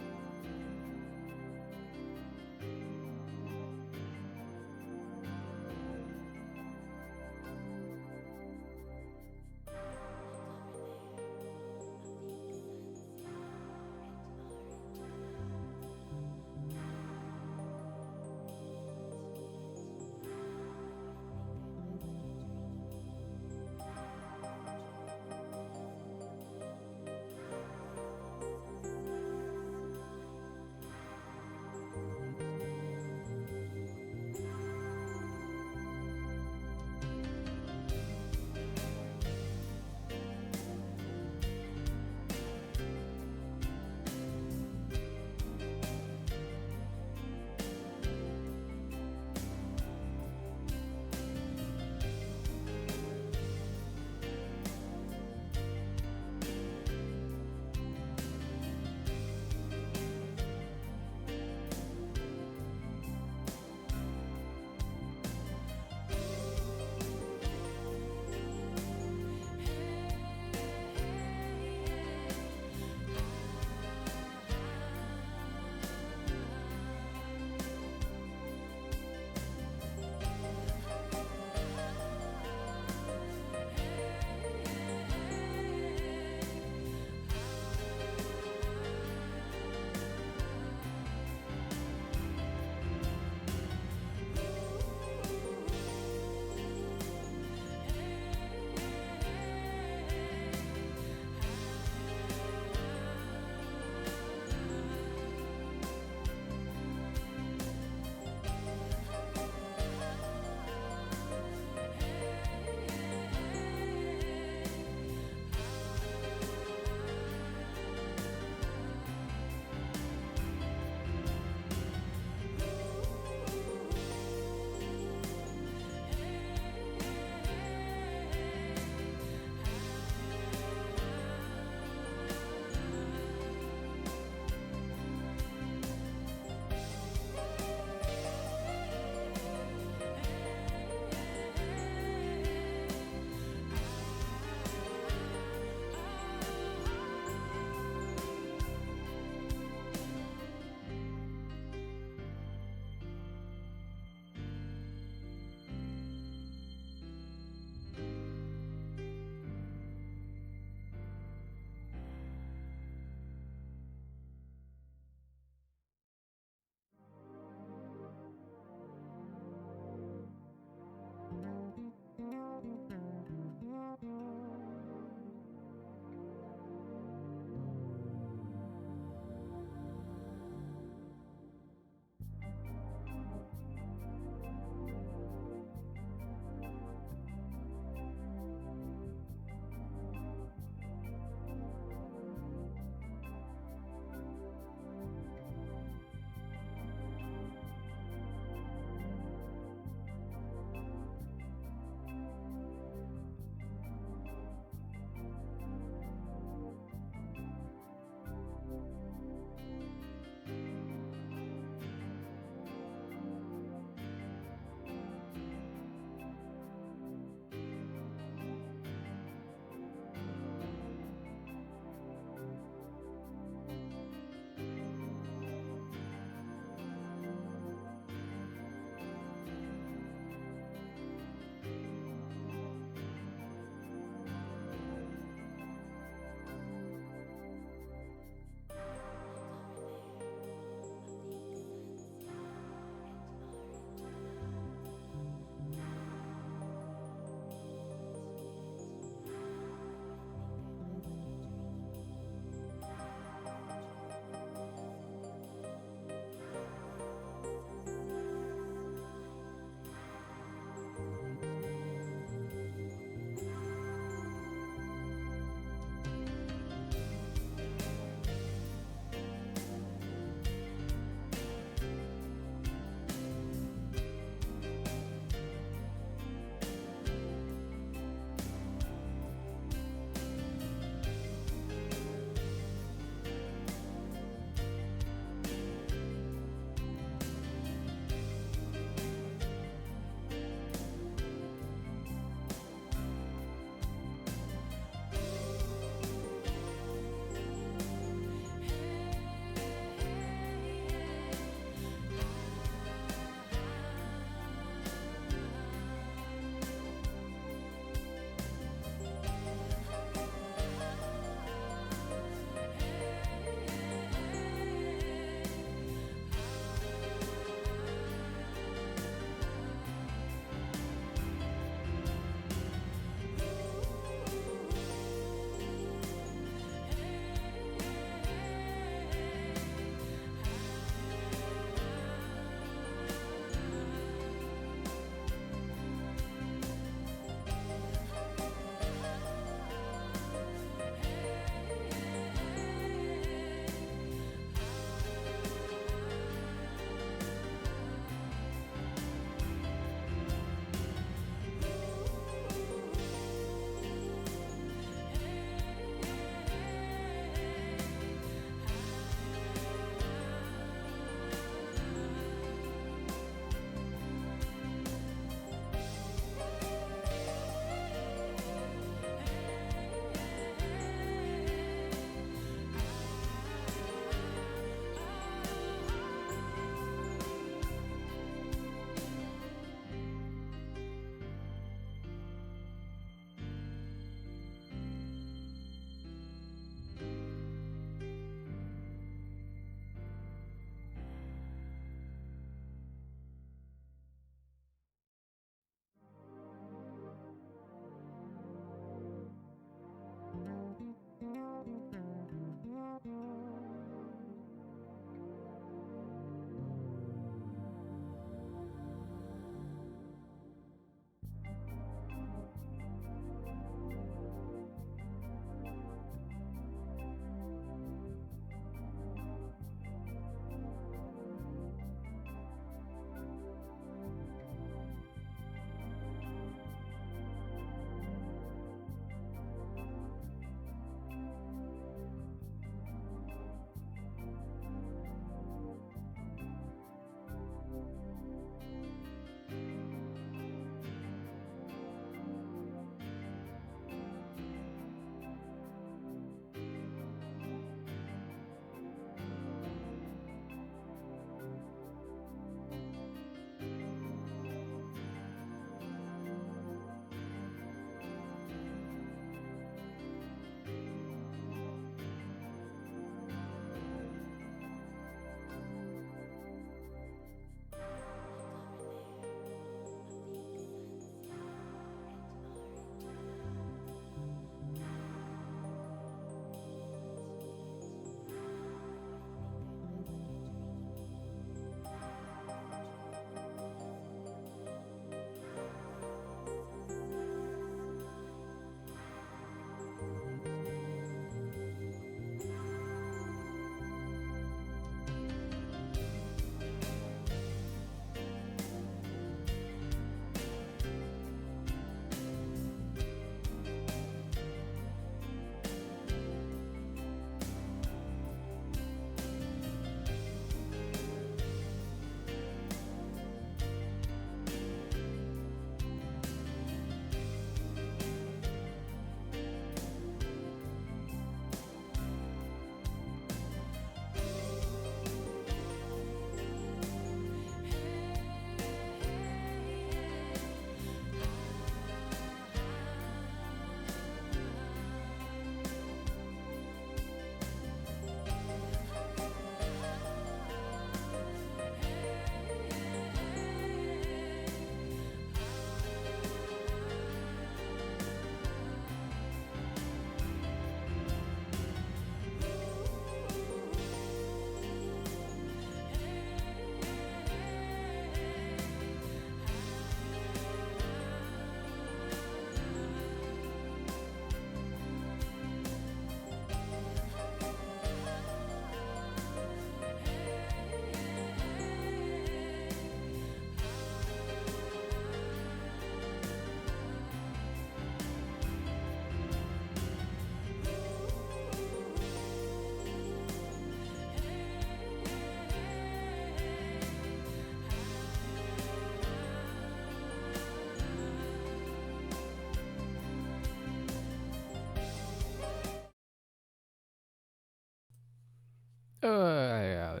No,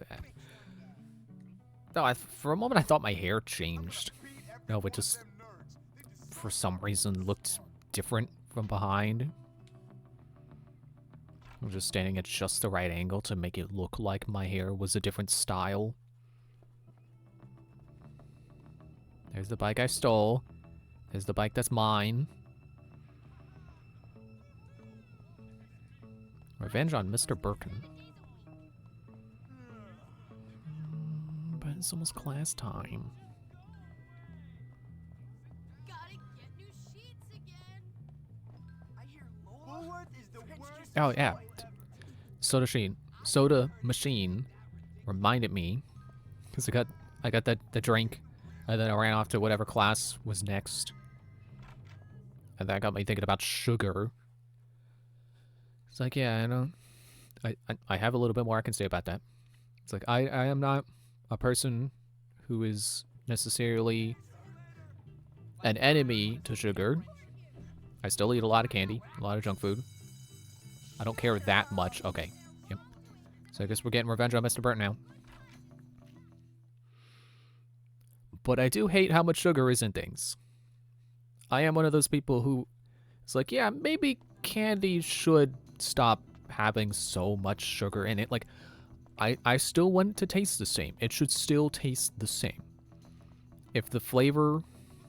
for a moment I thought my hair changed. No, it just, for some reason, looked different from behind. I'm just standing at just the right angle to make it look like my hair was a different style. There's the bike I stole. There's the bike that's mine. Revenge on Mr. Burton. But it's almost class time. Oh yeah, soda machine reminded me because I got the drink, and then I ran off to whatever class was next, and that got me thinking about sugar. It's like, yeah, I know, I have a little bit more I can say about that. It's like I am not a person who is necessarily an enemy to sugar. I still eat a lot of candy, a lot of junk food. I don't care that much. Okay. Yep. So I guess we're getting revenge on Mr. Burton now. But I do hate how much sugar is in things. I am one of those people who is like, yeah, maybe candy should stop having so much sugar in it. Like, I still want it to taste the same. It should still taste the same. If the flavor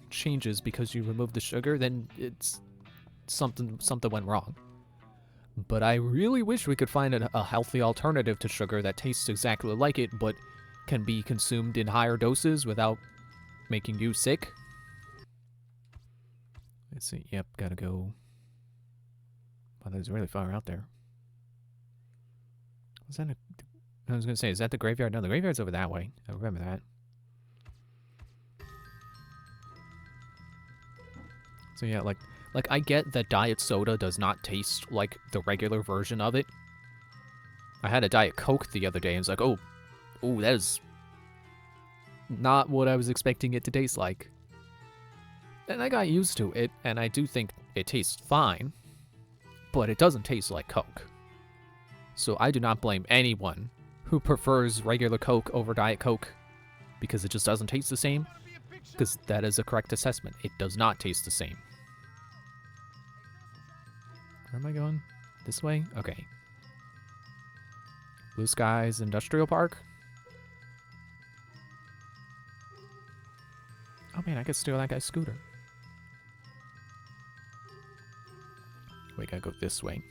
changes because you remove the sugar, then it's something went wrong. But I really wish we could find a healthy alternative to sugar that tastes exactly like it, but can be consumed in higher doses without making you sick. Let's see. Yep, gotta go. Wow, that was really far out there. Was that I was gonna say, is that the graveyard? No, the graveyard's over that way. I remember that. So yeah, like I get that diet soda does not taste like the regular version of it. I had a Diet Coke the other day and it's like, oh, that is not what I was expecting it to taste like. And I got used to it, and I do think it tastes fine, but it doesn't taste like Coke. So I do not blame anyone who prefers regular Coke over Diet Coke because it just doesn't taste the same, because that is a correct assessment. It does not taste the same. Where am I going? This way? Okay. Blue Skies Industrial Park? Oh man, I could steal that guy's scooter. We gotta go this way.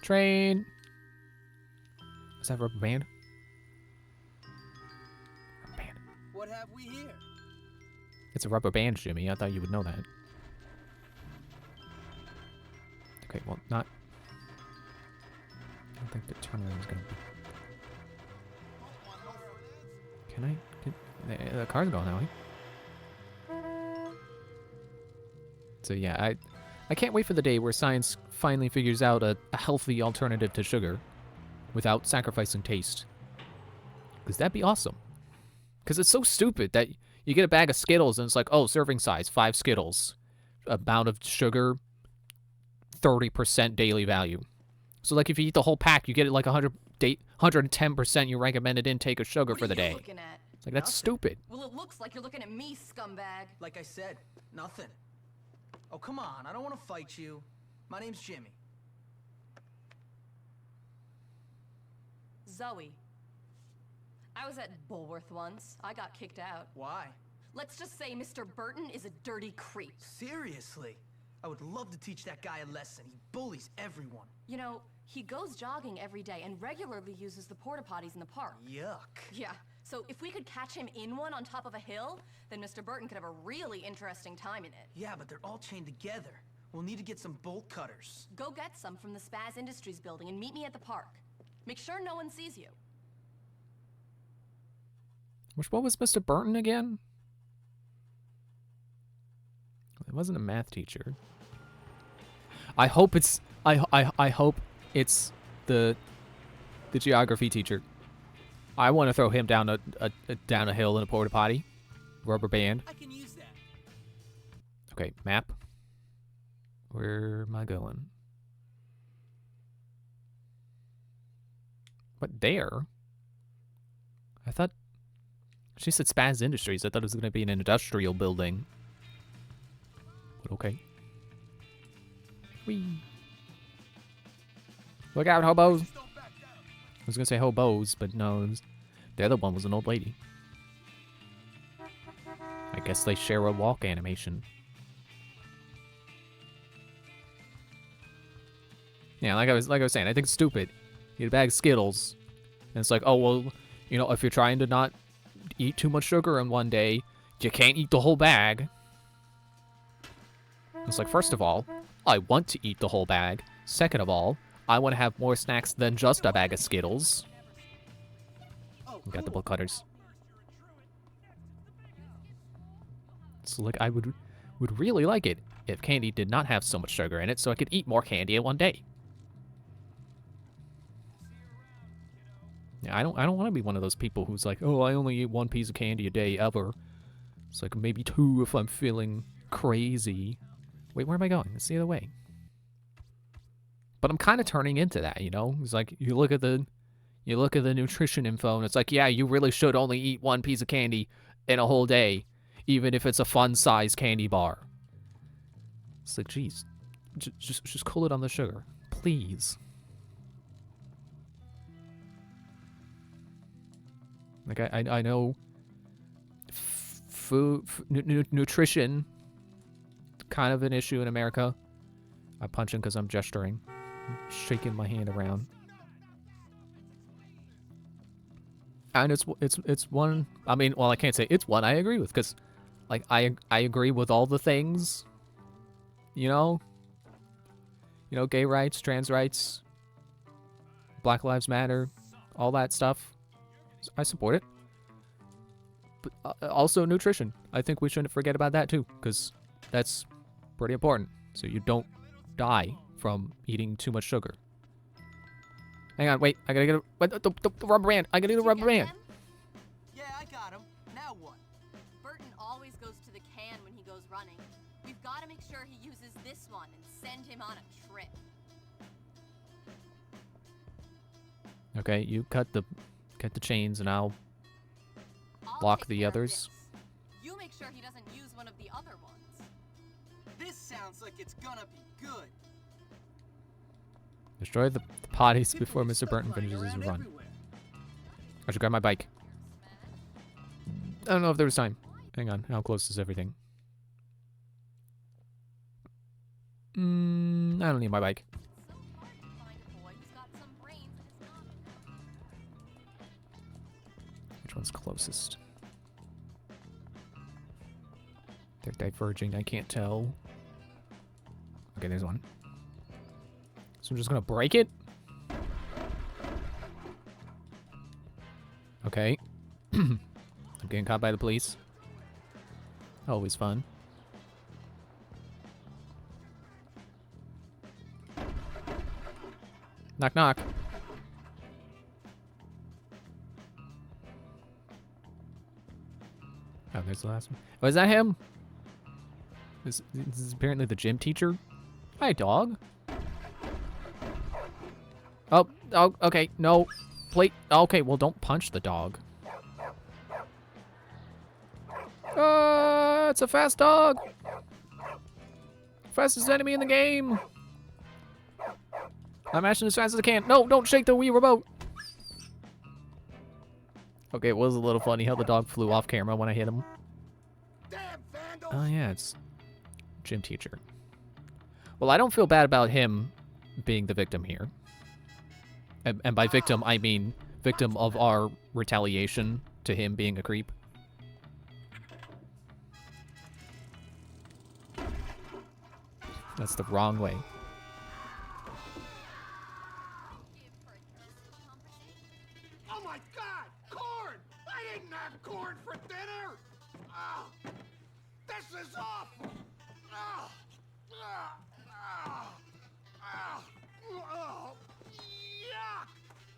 Train! Is that rubber band? Rubber band. What have we here? It's a rubber band, Jimmy. I thought you would know that. Okay, well, not... I don't think the turnaround is gonna be... Can I... The car's going that way. So yeah, I can't wait for the day where science finally figures out a healthy alternative to sugar without sacrificing taste. Because that'd be awesome. Because it's so stupid that you get a bag of Skittles and it's like, oh, serving size, 5 Skittles. Amount of sugar, 30% daily value. So like if you eat the whole pack, you get like 110% your recommended intake of sugar for the day. Looking at? It's like, that's stupid. Well, it looks like you're looking at me, scumbag. Like I said, nothing. Oh, come on. I don't want to fight you. My name's Jimmy. Zoe. I was at Bulworth once. I got kicked out. Why? Let's just say Mr. Burton is a dirty creep. Seriously? I would love to teach that guy a lesson. He bullies everyone. You know, he goes jogging every day and regularly uses the porta potties in the park. Yuck. Yeah, so if we could catch him in one on top of a hill, then Mr. Burton could have a really interesting time in it. Yeah, but they're all chained together. We'll need to get some bolt cutters. Go get some from the Spaz Industries building and meet me at the park. Make sure no one sees you. What was Mr. Burton again? It wasn't a math teacher. I hope it's I hope it's the geography teacher. I want to throw him down down a hill in a porta potty. Rubber band. I can use that. Okay, map. Where am I going? What, there? I thought... She said Spaz Industries. I thought it was going to be an industrial building. But okay. Whee! Look out, hobos! I was going to say hobos, but no. The other one was an old lady. I guess they share a walk animation. Yeah, like I was saying, I think it's stupid. You get a bag of Skittles, and it's like, oh well, you know, if you're trying to not eat too much sugar in one day, you can't eat the whole bag. It's like, first of all, I want to eat the whole bag. Second of all, I want to have more snacks than just a bag of Skittles. We got the book cutters. So like, I would really like it if candy did not have so much sugar in it, so I could eat more candy in one day. Yeah, I don't want to be one of those people who's like, oh, I only eat one piece of candy a day ever. It's like maybe two if I'm feeling crazy. Wait, where am I going? It's the other way. But I'm kind of turning into that, you know? It's like you look at the nutrition info and it's like, yeah, you really should only eat one piece of candy in a whole day, even if it's a fun-sized candy bar. It's like, geez, just cool it on the sugar, please. Like, I know nutrition, kind of an issue in America. I'm punching because I'm gesturing. I'm shaking my hand around. And it's one, I mean, well, I can't say it's one I agree with, because, like, I agree with all the things, you know? You know, gay rights, trans rights, Black Lives Matter, all that stuff. I support it. But also nutrition. I think we shouldn't forget about that too, because that's pretty important. So you don't die from eating too much sugar. Hang on, wait. I gotta get the rubber band. I gotta do the rubber band. Yeah, I got him. Now what? Burton always goes to the can when he goes running. We've got to make sure he uses this one and send him on a trip. Okay, you cut the chains and I'll block the others. You make sure he doesn't use one of the other ones. This sounds like it's gonna be good. Destroy the potties before Mr. Burton finishes his run. I should grab my bike. I don't know if there was time. Hang on, how close is everything? I don't need my bike. Which one's closest? They're diverging, I can't tell. Okay, there's one. So I'm just gonna break it? Okay. I'm getting caught by the police. Always fun. Knock, knock. Oh, there's the last one. Oh, is that him? This is apparently the gym teacher. Hi, dog. Oh, okay. No. Plate. Okay, well, don't punch the dog. It's a fast dog. Fastest enemy in the game. I'm mashing as fast as I can. No, don't shake the Wii remote. Okay, it was a little funny how the dog flew off camera when I hit him. Oh, yeah, it's gym teacher. Well, I don't feel bad about him being the victim here. And by victim, I mean victim of our retaliation to him being a creep. That's the wrong way. Oh my God! Corn! I didn't have corn for dinner! Oh, this is awful! Oh, yuck!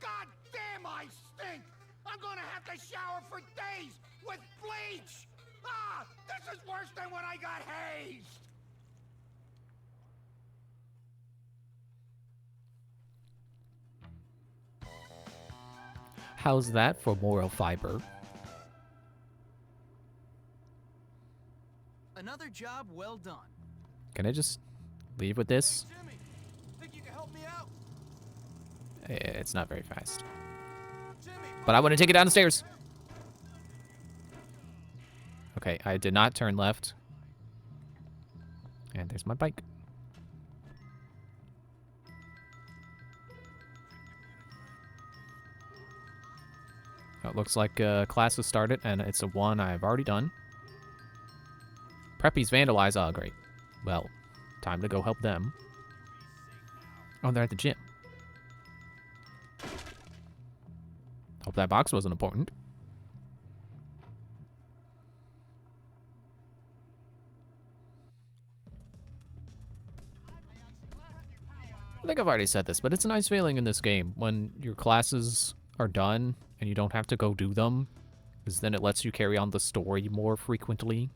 God damn, I stink! I'm gonna have to shower for days with bleach! Ah, this is worse than when I got hazed! How's that for moral fiber? Another job well done. Can I just leave with this? Hey, Jimmy, think you can help me out? It's not very fast. Jimmy, But I want to take it down the stairs. Okay, I did not turn left. And there's my bike. Oh, it looks like class has started, and it's a one I've already done. Preppies vandalize. Oh, great. Well, time to go help them. Oh, they're at the gym. Hope that box wasn't important. I think I've already said this, but it's a nice feeling in this game when your classes are done and you don't have to go do them, because then it lets you carry on the story more frequently.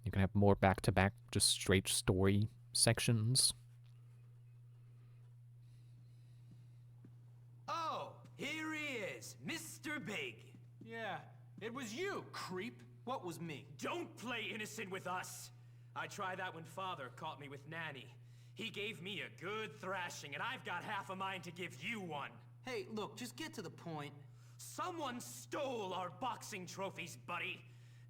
You can have more back-to-back, just straight story sections. Oh, here he is, Mr. Big. Yeah, it was you, creep. What was me? Don't play innocent with us. I tried that when Father caught me with Nanny. He gave me a good thrashing, and I've got half a mind to give you one. Hey, look, just get to the point. Someone stole our boxing trophies, buddy.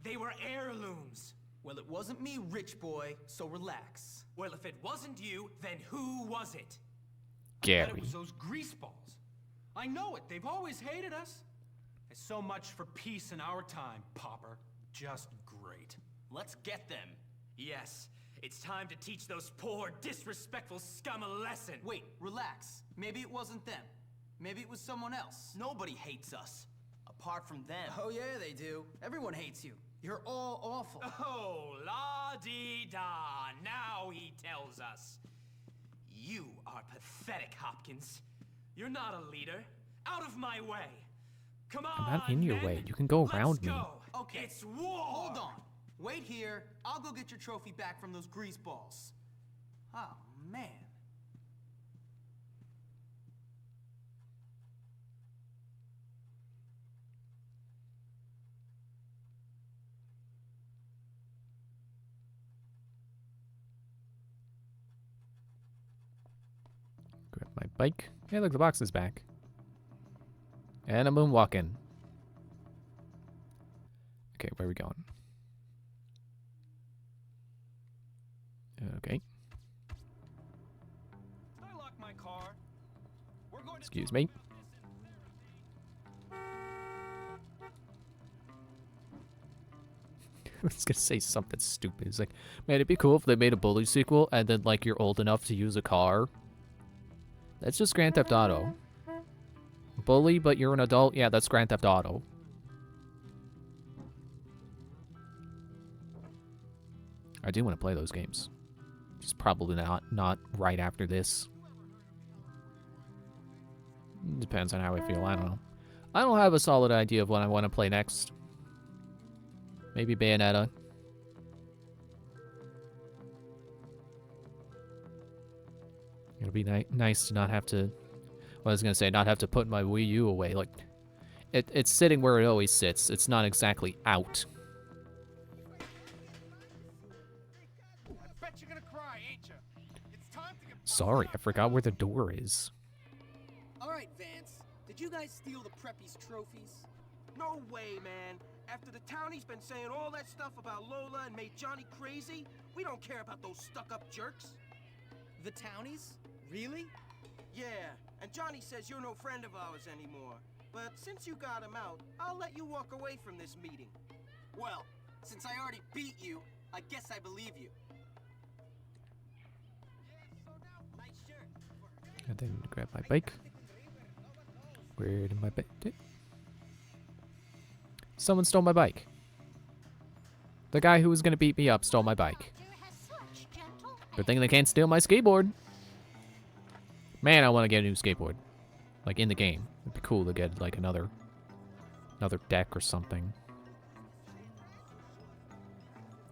They were heirlooms. Well, it wasn't me, rich boy, so relax. Well, if it wasn't you, then who was it? I bet Gary. it was those grease balls. I know it. They've always hated us. There's so much for peace in our time, Popper. Just great. Let's get them. Yes, it's time to teach those poor, disrespectful scum a lesson. Wait, relax. Maybe it wasn't them. Maybe it was someone else. Nobody hates us, apart from them. Oh yeah, they do. Everyone hates you. You're all awful. Oh, la-dee-da. Now he tells us. You are pathetic, Hopkins. You're not a leader. Out of my way. Come on, I'm not in your men. way. You can go Let's around me. go. Okay. It's war. Hold on. Wait here. I'll go get your trophy back from those grease balls. Oh, man. Grab my bike. Hey, look, the box is back. And I'm moonwalking. Okay, where are we going? Okay, Can I lock my car? We're going to excuse me. I was gonna say something stupid. It's like, man, it'd be cool if they made a Bully sequel and then, like, you're old enough to use a car. That's just Grand Theft Auto. Bully, but you're an adult? Yeah, that's Grand Theft Auto. I do want to play those games. Just probably not right after this. Depends on how I feel, I don't know. I don't have a solid idea of what I want to play next. Maybe Bayonetta. It'll be nice to not have to... Well, I was going to say, not have to put my Wii U away. Like, it's sitting where it always sits. It's not exactly out. I bet you're gonna cry, ain't you? It's time to get... Sorry, I forgot where the door is. All right, Vance. Did you guys steal the Preppies' trophies? No way, man. After the townie's been saying all that stuff about Lola and made Johnny crazy, we don't care about those stuck-up jerks. The townies? Really? Yeah, and Johnny says you're no friend of ours anymore. But since you got him out, I'll let you walk away from this meeting. Well, since I already beat you, I guess I believe you. And then grab my bike. Where did my bike? Someone stole my bike. The guy who was gonna beat me up stole my bike. Good thing they can't steal my skateboard. Man, I want to get a new skateboard. Like, in the game. It'd be cool to get, like, another deck or something.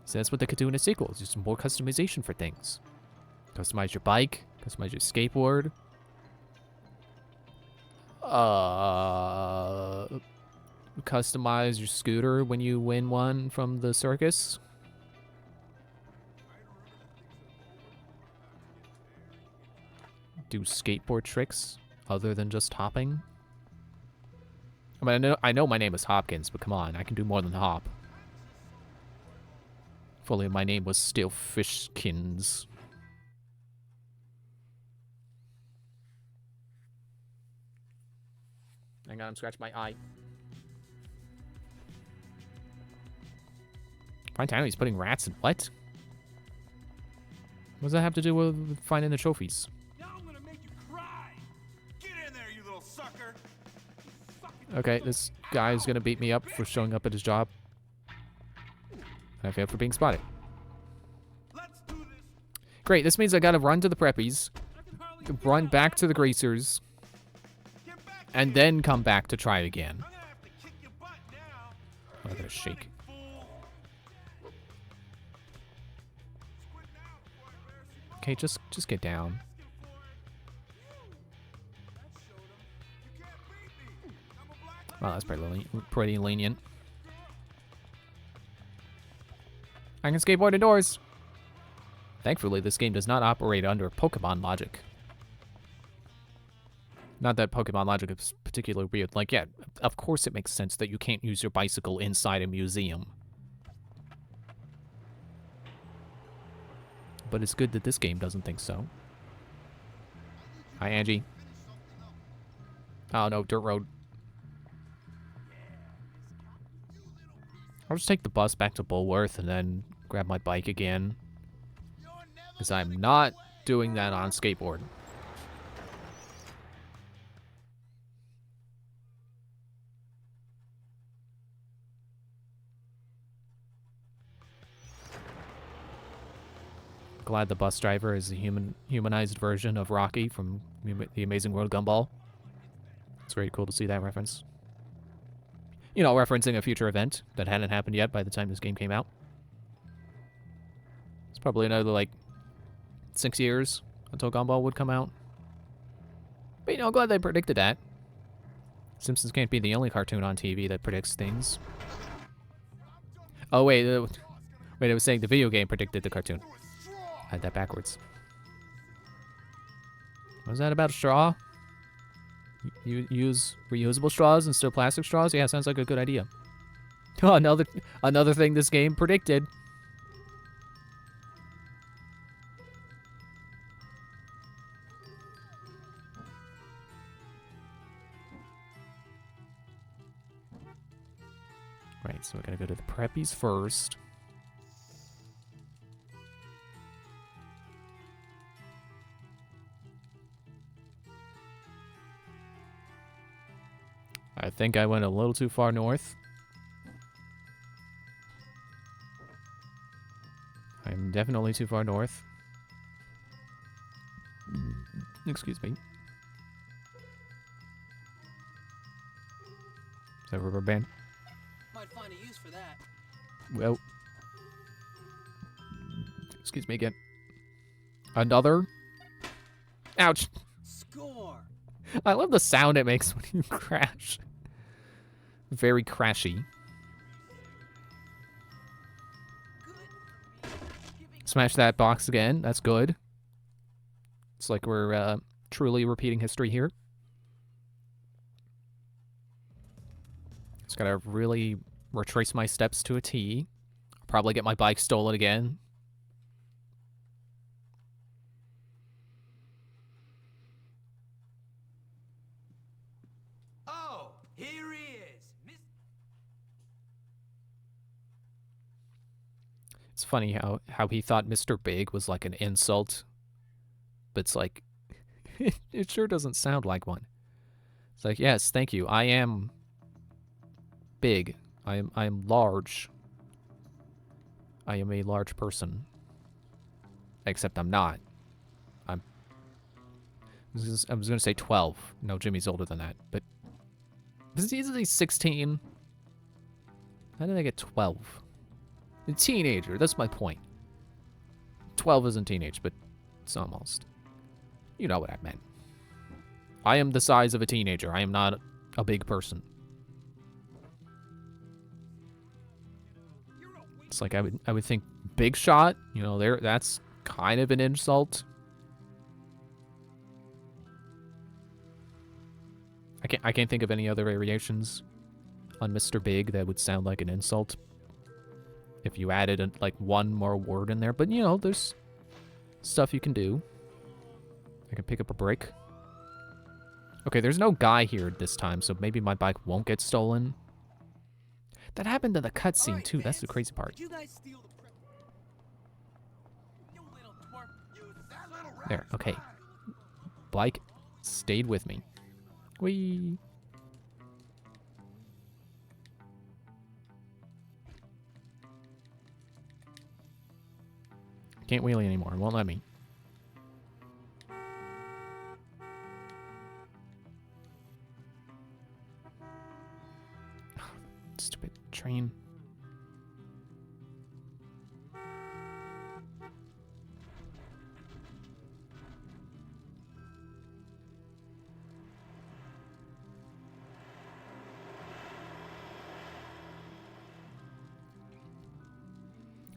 So that's what they could do in a sequel. It's just more customization for things. Customize your bike. Customize your skateboard. Customize your scooter when you win one from the circus. Do skateboard tricks other than just hopping. I mean, I know my name is Hopkins, but come on, I can do more than hop. If only my name was still Fishkins. Hang on, I'm scratching my eye. Fine time he's putting rats in what? What does that have to do with finding the trophies? Now I'm gonna make you cry. Get in there, you little sucker. Okay, this guy is gonna beat me up for showing up at his job. And I failed for being spotted. Great, this means I gotta run to the preppies, run back to the greasers, and then come back to try it again. Oh, I gotta shake. Okay, just get down. Well, that's pretty lenient. I can skateboard indoors. Thankfully, this game does not operate under Pokemon logic. Not that Pokemon logic is particularly weird. Like, yeah, of course it makes sense that you can't use your bicycle inside a museum. But it's good that this game doesn't think so. Hi, Angie. Oh, no, dirt road. I'll just take the bus back to Bulworth and then grab my bike again. Because I'm not doing that on skateboard. Glad the bus driver is a humanized version of Rocky from The Amazing World Gumball. It's very cool to see that reference. You know, referencing a future event that hadn't happened yet by the time this game came out. It's probably another, like, 6 years until Gumball would come out. But, you know, glad they predicted that. Simpsons can't be the only cartoon on TV that predicts things. Oh, wait, I was saying the video game predicted the cartoon. I had that backwards. What was that about a straw? You use reusable straws instead of plastic straws? Yeah, sounds like a good idea. Oh, another thing this game predicted. Right, so we're gonna go to the preppies first. I think I went a little too far north. I'm definitely too far north. Excuse me. Is that a rubber band? Might find a use for that. Well. Excuse me again. Another? Ouch. Score. I love the sound it makes when you crash. Very crashy. Smash that box again. That's good. It's like we're truly repeating history here. Just gotta really retrace my steps to a T. Probably get my bike stolen again. Oh, here he is. It's funny how he thought Mr. Big was like an insult. But it's like, it sure doesn't sound like one. It's like, yes, thank you. I am big. I am large. I am a large person. Except I'm not. I was gonna say 12. No, Jimmy's older than that. But he's easily 16. How did I get 12? A teenager. That's my point. 12 isn't teenage, but it's almost. You know what I meant. I am the size of a teenager. I am not a big person. It's like I would think big shot, you know, that's kind of an insult. I can't think of any other variations on Mr. Big that would sound like an insult if you added like one more word in there, but you know, there's stuff you can do. I can pick up a brick. Okay, there's no guy here this time, so maybe my bike won't get stolen. That happened in the cutscene too. That's the crazy part. There, okay. Bike stayed with me. Whee! Can't wheelie anymore. It won't let me. Stupid train.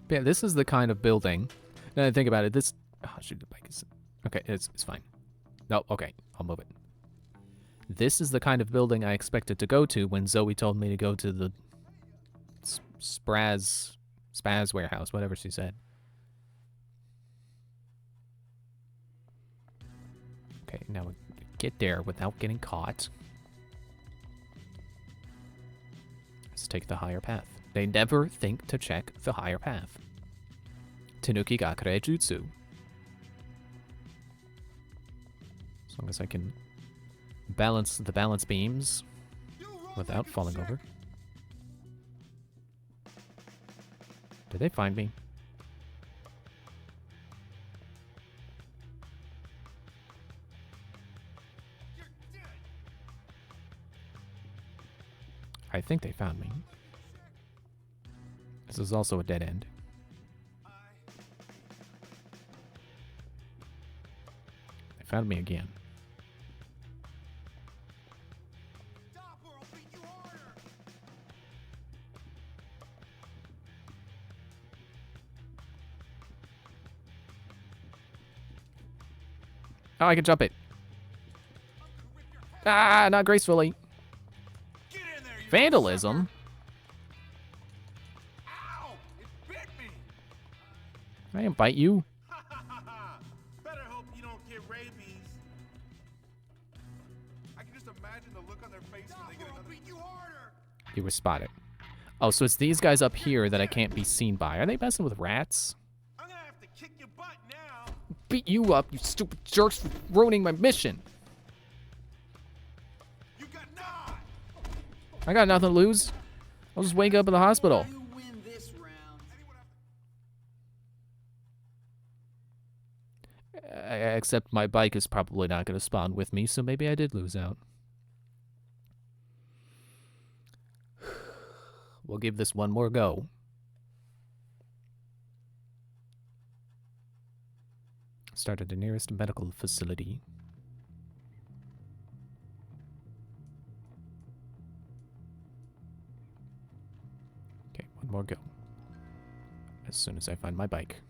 Yeah, this is the kind of building. Now I think about it, this... Oh, shoot, the bike is... Okay, it's fine. No, okay, I'll move it. This is the kind of building I expected to go to when Zoe told me to go to the... Spaz warehouse, whatever she said. Okay, now get there without getting caught. Let's take the higher path. They never think to check the higher path. Tanuki ga kure jutsu. As long as I can balance the balance beams without falling over. Did they find me? I think they found me. This is also a dead end. They found me again. Oh, I can jump it. Ah, not gracefully. Vandalism? I didn't bite you. Better hope you don't get rabies. I can just imagine the look on their face when they get another. Beat you harder. You were spotted. Oh, so it's these guys up here that I can't be seen by. Are they messing with rats? I'm gonna have to kick your butt now. Beat you up, you stupid jerks, for ruining my mission. You got not. I got nothing to lose. I'll just wake up in the hospital. Except my bike is probably not going to spawn with me, so maybe I did lose out. We'll give this one more go. Start at the nearest medical facility. Okay, one more go. As soon as I find my bike.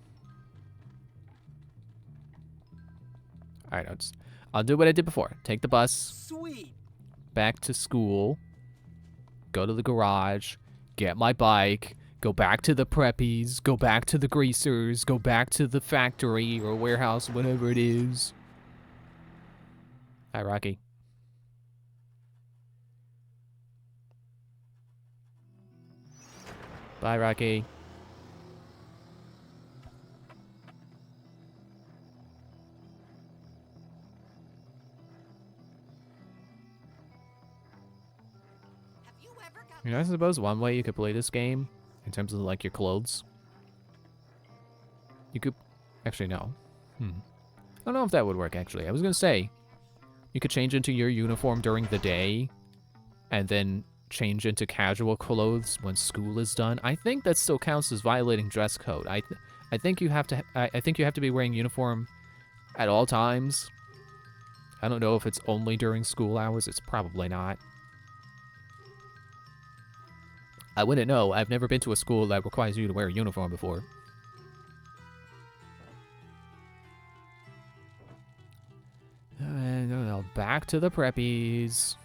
Alright, I'll do what I did before. Take the bus. Sweet. Back to school. Go to the garage. Get my bike. Go back to the preppies. Go back to the greasers. Go back to the factory or warehouse, whatever it is. Hi, Rocky. Bye, Rocky. You know, I suppose one way you could play this game, in terms of, like, your clothes. You could... Actually, no. I don't know if that would work, actually. I was gonna say, you could change into your uniform during the day, and then change into casual clothes when school is done. I think that still counts as violating dress code. I think you have to... I think you have to be wearing uniform at all times. I don't know if it's only during school hours. It's probably not. I wouldn't know. I've never been to a school that requires you to wear a uniform before. And back to the preppies.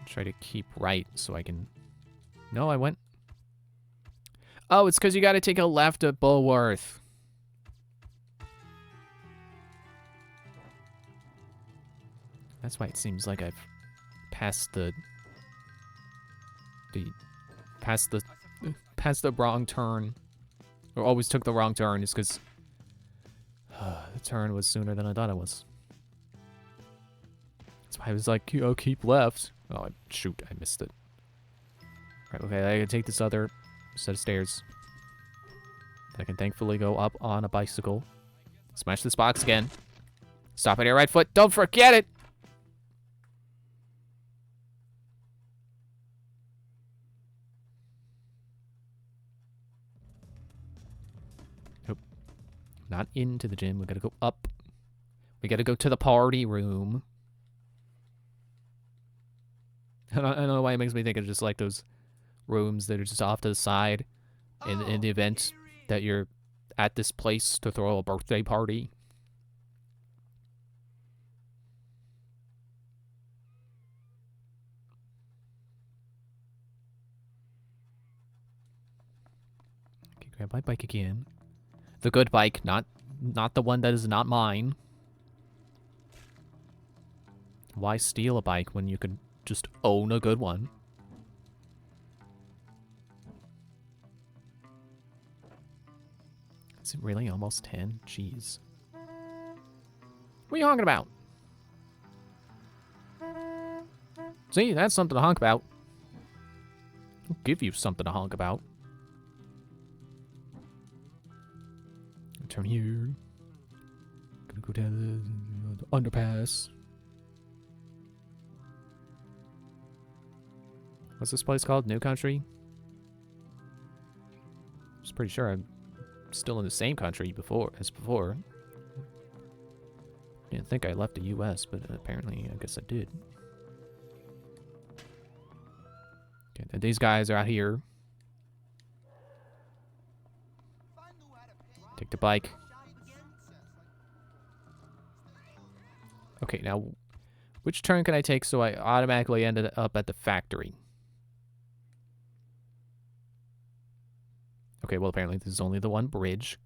Try to keep right so I can... No, I went... Oh, it's because you got to take a left at Bulworth. That's why it seems like I've passed the wrong turn. Or always took the wrong turn, is because the turn was sooner than I thought it was. That's why I was like, oh, keep left. Oh, shoot, I missed it. Right, okay, I can take this other set of stairs. I can thankfully go up on a bicycle. Smash this box again. Stop at your right foot. Don't forget it! Nope. Not into the gym. We gotta go up. We gotta go to the party room. I don't know why it makes me think of just like those rooms that are just off to the side in the event that you're at this place to throw a birthday party. Okay, grab my bike again. The good bike, not the one that is not mine. Why steal a bike when you could just own a good one? Is it really almost 10? Jeez. What are you honking about? See, that's something to honk about. I'll give you something to honk about. Turn here. Gonna go down the underpass. What's this place called? New Country? I was pretty sure I'm still in the same country as before. Didn't think I left the US, but apparently I guess I did. Okay, and these guys are out here. Take the bike. Okay, now which turn can I take so I automatically ended up at the factory? Okay, well, apparently this is only the one bridge.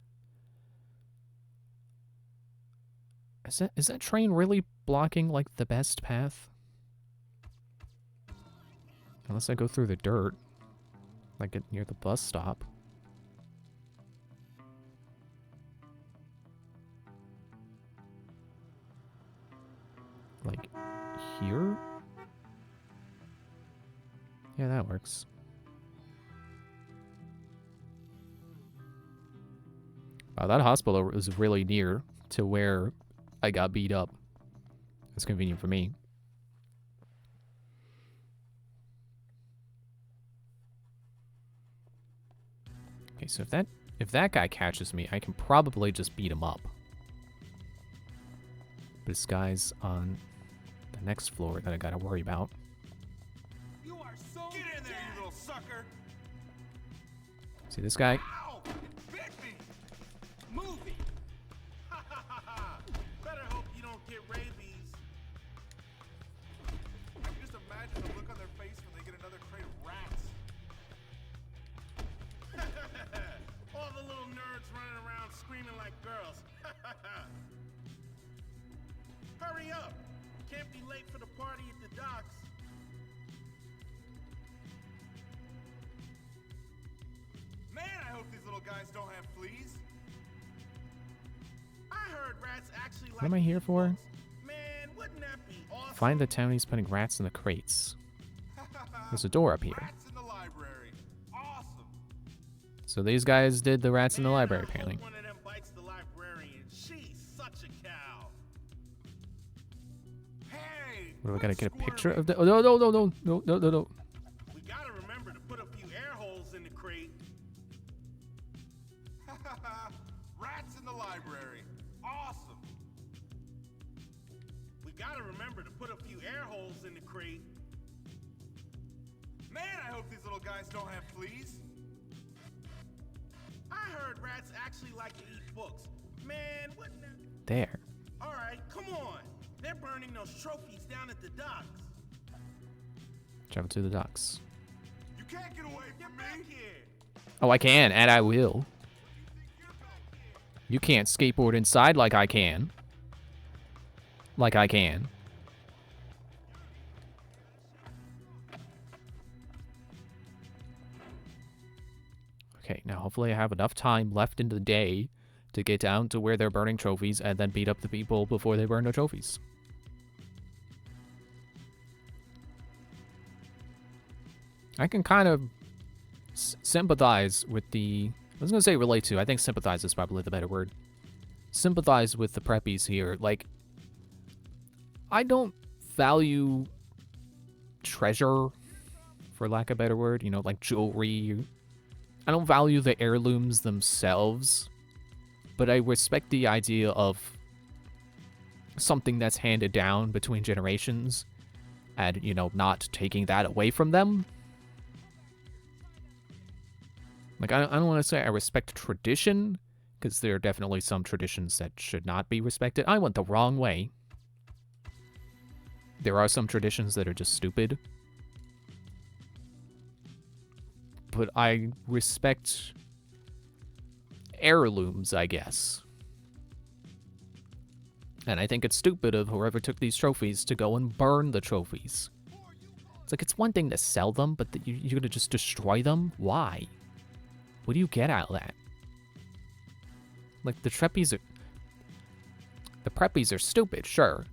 Is that train really blocking, like, the best path? Unless I go through the dirt. Like, near the bus stop. Like, here? Yeah, that works. Wow, that hospital was really near to where I got beat up. That's convenient for me. Okay, so if that guy catches me, I can probably just beat him up. But this guy's on the next floor that I gotta worry about. You are so Get in there, you little sucker! See this guy? Ow! It bit me! Movie! Ha ha ha ha! Better hope you don't get rabies. I can just imagine the look on their face when they get another crate of rats. All the little nerds running around screaming like girls. Hurry up! Can't be late for the party at the docks. Man, I hope these little guys don't have fleas. I heard rats actually like What am I here for? Man, wouldn't that be awesome? Find the townies putting rats in the crates. There's a door up here. Rats in the library. Awesome. So these guys did the rats in the library, apparently. One of them bites the librarian. She's such a cow. Hey! What do I gotta get a picture of the? Oh, no, no, no, no, no, no, no, no. We gotta remember to put a few air holes in the crate. Rats in the library. Awesome. We gotta remember to put a few air holes in the crate. Man, I hope these little guys don't have fleas. I heard rats actually like to eat books. Man, wouldn't that... There. All right, come on. They're burning those trophies down at the docks. Travel to the docks. You can't get away from me. Here. Oh, I can, and I will. You can't skateboard inside like I can. Like I can. Okay, now hopefully I have enough time left in the day to get down to where they're burning trophies and then beat up the people before they burn the trophies. I can kind of sympathize with the... I was going to say relate to. I think sympathize is probably the better word. Sympathize with the preppies here. Like, I don't value treasure, for lack of a better word. You know, like jewelry. I don't value the heirlooms themselves. But I respect the idea of something that's handed down between generations. And, you know, not taking that away from them. Like, I don't want to say I respect tradition, because there are definitely some traditions that should not be respected. I went the wrong way. There are some traditions that are just stupid. But I respect heirlooms, I guess. And I think it's stupid of whoever took these trophies to go and burn the trophies. It's like, it's one thing to sell them, but you're going to just destroy them? Why? What do you get out of that? Like, the preppies are stupid, sure,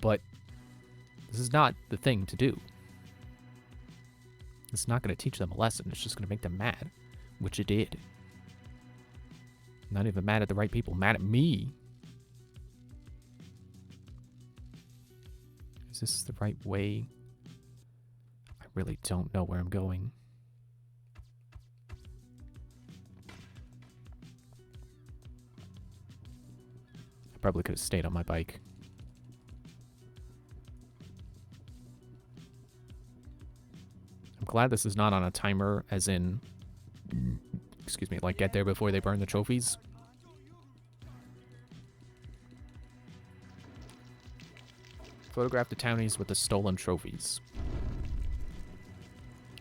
but this is not the thing to do. It's not going to teach them a lesson. It's just going to make them mad, which it did. Not even mad at the right people, mad at me. Is this the right way? I really don't know where I'm going. Probably could have stayed on my bike. I'm glad this is not on a timer, as in, excuse me, like get there before they burn the trophies. Photograph the townies with the stolen trophies.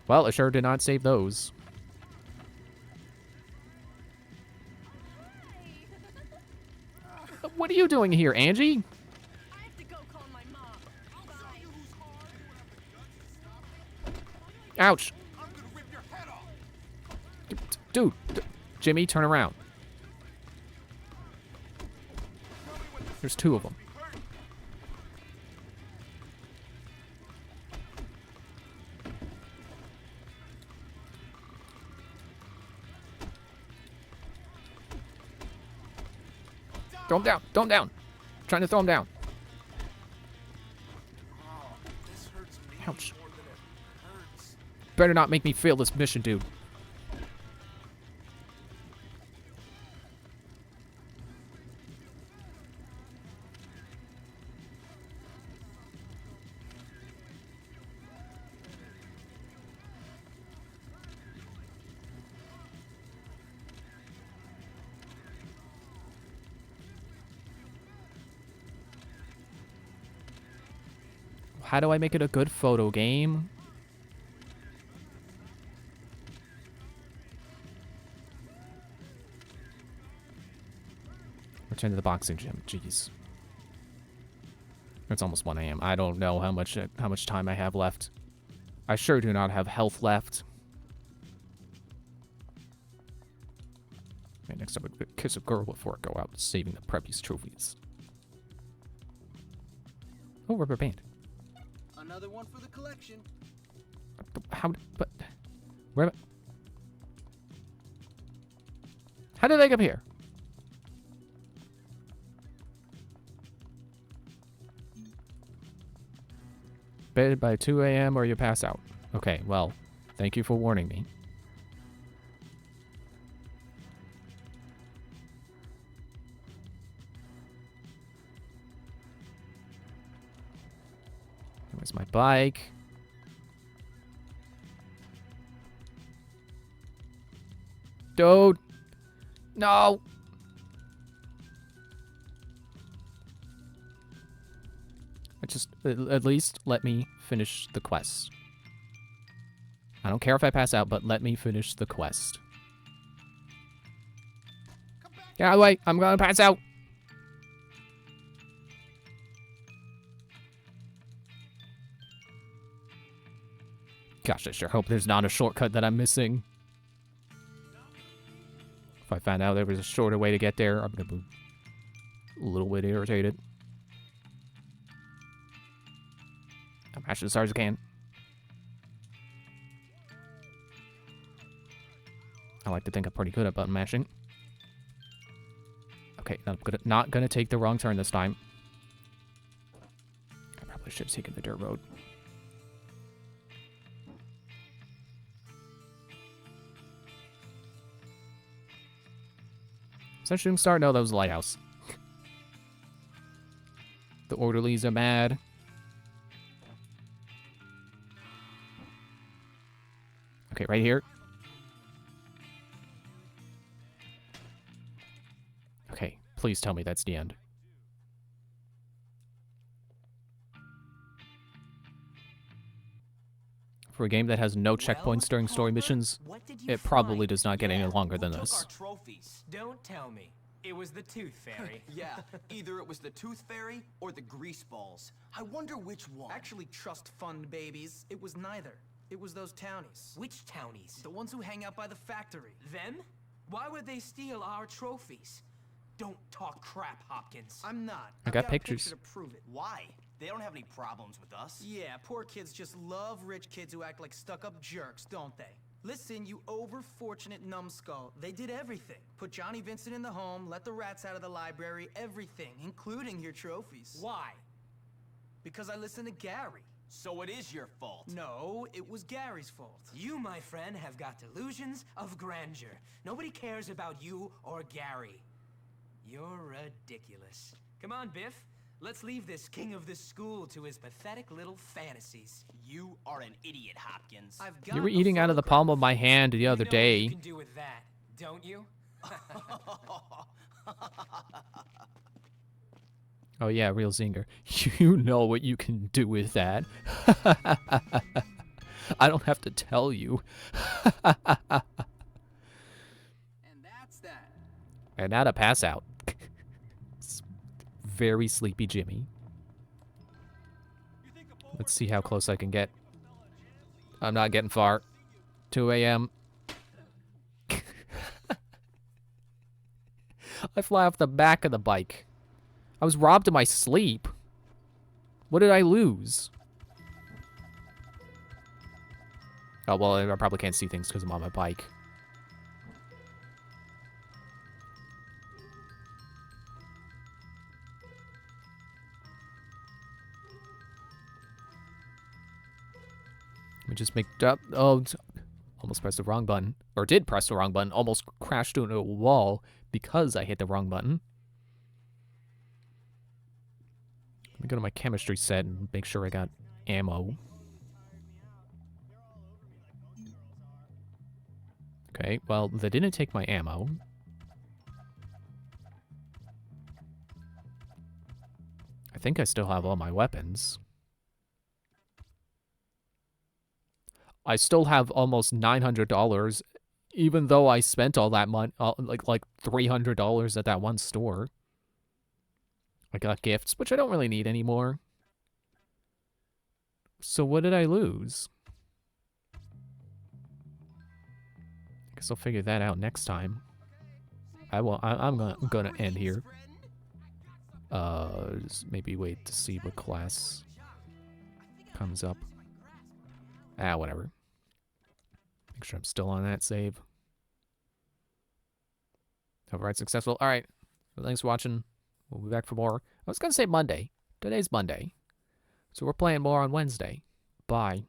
Well, I sure did not save those. What are you doing here, Angie? I have to go call my mom. Bye. Ouch. Dude, Jimmy, turn around. There's two of them. Throw him down. Throw him down. I'm trying to throw him down. Ouch. Better not make me fail this mission, dude. How do I make it a good photo game? Return to the boxing gym. Jeez. It's almost 1 a.m. I don't know how much time I have left. I sure do not have health left. Okay, next up, I'm gonna kiss a girl before I go out saving the preppies trophies. Oh, rubber band. Another one for the collection. How? But where? How did I get up here? Bed by 2 a.m. or you pass out. Okay, well, thank you for warning me. Where's my bike? Dude! No! At least let me finish the quest. I don't care if I pass out, but let me finish the quest. Get out of the way! I'm gonna pass out! Gosh, I sure hope there's not a shortcut that I'm missing. If I found out there was a shorter way to get there, I'm gonna be a little bit irritated. I'm mashing as hard as I can. I like to think I'm pretty good at button mashing. Okay, not gonna take the wrong turn this time. I probably should have taken the dirt road. Is that shooting star? No, that was the lighthouse. The orderlies are mad. Okay, right here. Okay, please tell me that's the end. For a game that has no checkpoints during story missions, it probably does not get any longer than this. Trophies. Don't tell me. It was the Tooth Fairy. Yeah, either it was the Tooth Fairy or the Grease Balls. I wonder which one. Actually, trust fund babies. It was neither. It was those townies. Which townies? The ones who hang out by the factory. Them? Why would they steal our trophies? Don't talk crap, Hopkins. I'm not. I got pictures. A picture to prove it. Why? They don't have any problems with us. Yeah, poor kids just love rich kids who act like stuck-up jerks, don't they? Listen, you over-fortunate numbskull. They did everything. Put Johnny Vincent in the home, let the rats out of the library, everything, including your trophies. Why? Because I listened to Gary. So it is your fault. No, it was Gary's fault. You, my friend, have got delusions of grandeur. Nobody cares about you or Gary. You're ridiculous. Come on, Biff. Let's leave this king of this school to his pathetic little fantasies. You are an idiot, Hopkins. You were eating out of the palm of my hand the other day. You can do with that, don't you? Oh yeah, real zinger. You know what you can do with that. I don't have to tell you. And that's that. And now to pass out. Very sleepy Jimmy. Let's see how close I can get. I'm not getting far. 2 a.m. I fly off the back of the bike. I was robbed of my sleep. What did I lose? Oh, well, I probably can't see things because I'm on my bike. Let me just make up. Oh, almost pressed the wrong button. Or did press the wrong button. Almost crashed into a wall because I hit the wrong button. Let me go to my chemistry set and make sure I got ammo. Okay, well, they didn't take my ammo. I think I still have all my weapons. I still have almost $900, even though I spent all that money, like $300 at that one store. I got gifts, which I don't really need anymore. So what did I lose? I guess I'll figure that out next time. I'm gonna end here. Just maybe wait to see what class comes up. Ah, whatever. Make sure I'm still on that save. Override successful. All right. Well, thanks for watching. We'll be back for more. I was going to say Monday. Today's Monday. So we're playing more on Wednesday. Bye.